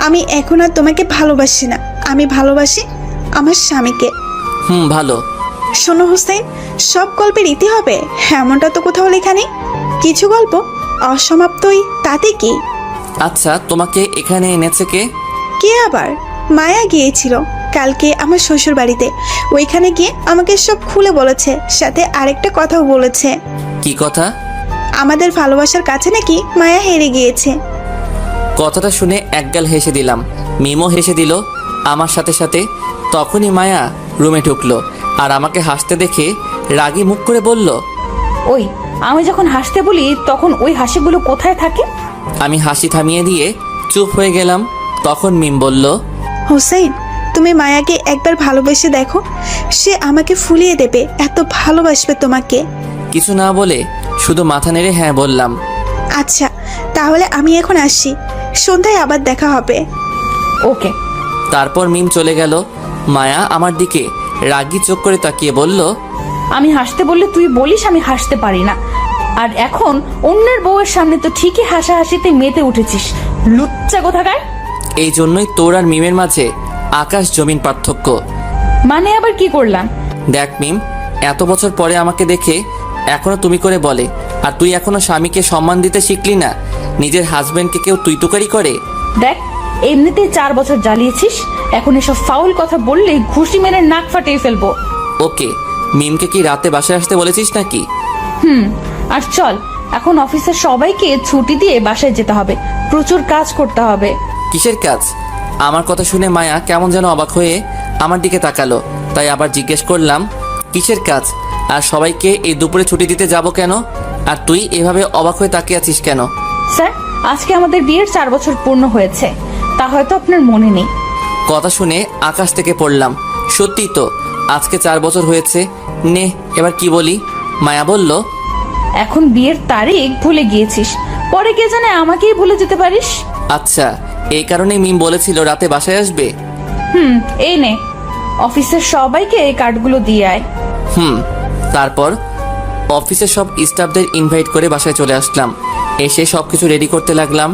আমি এখন আর তোমাকে ভালোবাসি না, আমি ভালোবাসি আমার স্বামীকে। ভালো। শোনো হোসেন, সব গল্পের ইতি হবে এমনটা তো কোথাও লেখা নেই। কিছু গল্প অসমাপ্তই, তাতে কি? আচ্ছা তোমাকে এখানে এনেছে কে? কে আবার? মায়া গিয়েছিল কালকে আমার শ্বশুর বাড়িতে, ওইখানে গিয়ে আমাকে সব খুলে বলেছে, সাথে আরেকটা কথাও বলেছে। কি কথা? আমাদের ভালোবাসার কাছে নাকি মায়া হেরে গিয়েছে। কথাটা শুনে একগাল হেসে দিলাম, মিমও হেসে দিল আমার সাথে সাথে। তখনই মায়া রুমে ঢুকলো, আর আমাকে হাসতে দেখে রাগী মুখ করে বলল, ওই আমি যখন হাসতে বলি তখন ওই হাসিগুলো কোথায় থাকে? আমি হাসি থামিয়ে দিয়ে চুপ হয়ে গেলাম। তখন মিম বলল, হোসেন, তুমি মায়াকে একবার ভালোবেসে দেখো, সে আমাকে ফুলিয়ে দেবে, এত ভালোবাসবে তোমাকে। কিছু না বলে শুধু মাথা নেড়ে হ্যাঁ বললাম। আচ্ছা তাহলে আমি এখন আসি, সন্ধ্যায় আবার দেখা হবে। ওকে। তারপর মিম চলে গেল। মায়া আমার দিকে রাগী চোখ করে তাকিয়ে বলল, আমি হাসতে বললে তুই বলিস আমি হাসতে পারি না, আর এখন অন্যের বউয়ের সামনে তো ঠিকই হাসাহাসিতে মেতে উঠেছিস, লুচ্চা কোথাকার। এই জন্যই তোর আর মিমের মাঝে আকাশ জমিন পার্থক্য। মানে আবার কি করলাম? দেখ মিম, এত বছর পরে আমাকে দেখে এখনো তুমি করে বলে, আর তুই এখনো স্বামীকে সম্মান দিতে শিখলি না। নিজের হাজবেন্ডকে কেউ তুই তুকারি করে? দেখ, এমনিতেই 4 বছর জ্বালিয়েছিস, এখন এসব ফাউল কথা বললে ঘুষি মেরে নাক ফাটিয়ে ফেলবো। ওকে, মিমকে কি রাতে বাসায় আসতে বলেছিস নাকি? আর চল, এখন অফিসের সবাইকে ছুটি দিয়ে বাসায় যেতে হবে, প্রচুর কাজ করতে হবে। কিসের কাজ? আমার কথা শুনে মায়া কেমন যেন অবাক হয়ে আমার দিকে তাকালো, তাই আবার জিজ্ঞেস করলাম, কিসের কাজ? আর সবাইকে এই দুপুরে ছুটি দিতে যাব কেন? আর তুই এভাবে অবাক হয়ে তাকিয়ে আছিস কেন? স্যার, আজকে আমাদের বিয়ের 4 বছর পূর্ণ হয়েছে, তা হয়তো আপনার মনে নেই, কথা শুনে আকাশ থেকে পড়লাম। সত্যি তো, আজকে 4 বছর হয়েছে। নে এবার কি বলি? মায়া বলল, এখন বিয়ের তারিখ ভুলে গিয়েছিস, পরে কে জানে আমাকেই ভুলে যেতে পারিস। আচ্ছা, এই কারণেই মিম বলেছিল রাতে বাসায় আসবে। এই নে, অফিসের সবাইকে এই কার্ডগুলো দিয়ে আয়। তারপর অফিসের সব স্টাফদের ইনভাইট করে বাসায় চলে আসলাম। এসে সবকিছু রেডি করতে লাগলাম।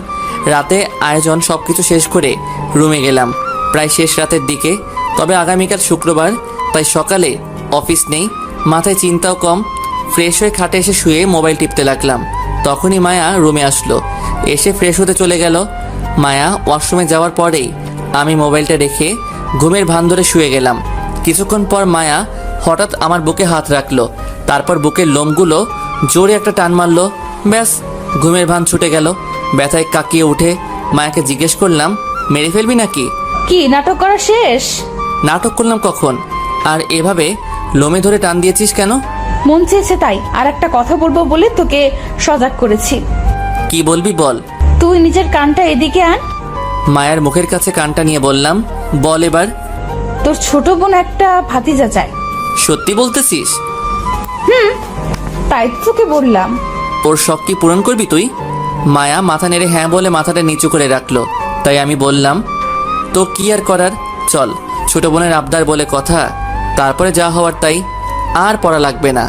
রাতে আয়োজন সবকিছু শেষ করে রুমে গেলাম প্রায় শেষ রাতের দিকে। তবে আগামীকাল শুক্রবার, তাই সকালে অফিস নেই, মাথায় চিন্তাও কম। ফ্রেশ হয়ে খাটে এসে শুয়ে মোবাইল টিপতে লাগলাম। তখনই মায়া রুমে আসলো, এসে ফ্রেশ হতে চলে গেল। মায়া ওয়াশরুমে যাওয়ার পরেই আমি মোবাইলটা রেখে ঘুমের ভান ধরে শুয়ে গেলাম। কিছুক্ষণ পর মায়া হঠাৎ আমার বুকে হাত রাখলো, তারপর বুকের লোমগুলো জোরে একটা টান মারলো। ব্যাস, ঘুমের ভান ছুটে গেল। ব্যথায় কাকিয়ে উঠে মায়াকে জিজ্ঞেস করলাম, মেরে ফেলবি নাকি? কি নাটক করা শেষ? নাটক করলাম কখন? আর এভাবে লোমে ধরে টান দিয়েছিস কেন? মন চেয়েছে তাই। আর একটা কথা বলবো বলে তোকে সজাগ করেছি। কি বলবি বল। তুই নিজের কানটা এদিকে আন। মায়ের মুখের কাছে কানটা নিয়ে বললাম, বল এবার। তোর ছোট বোন একটা ভাতিজা চায়। সত্যি বলতেছিস? তাই তো তোকে বললাম। ওর শখ কি পূরণ করবি তুই? মায়া মাথা নেড়ে হ্যাঁ বলে মাথাটা নিচু করে রাখলো। তাই আমি বললাম, তো কি আর করার, চল। ছোট বোনের আবদার বলে কথা, তারপরে যা হওয়ার তাই। আর পড়া লাগবে না।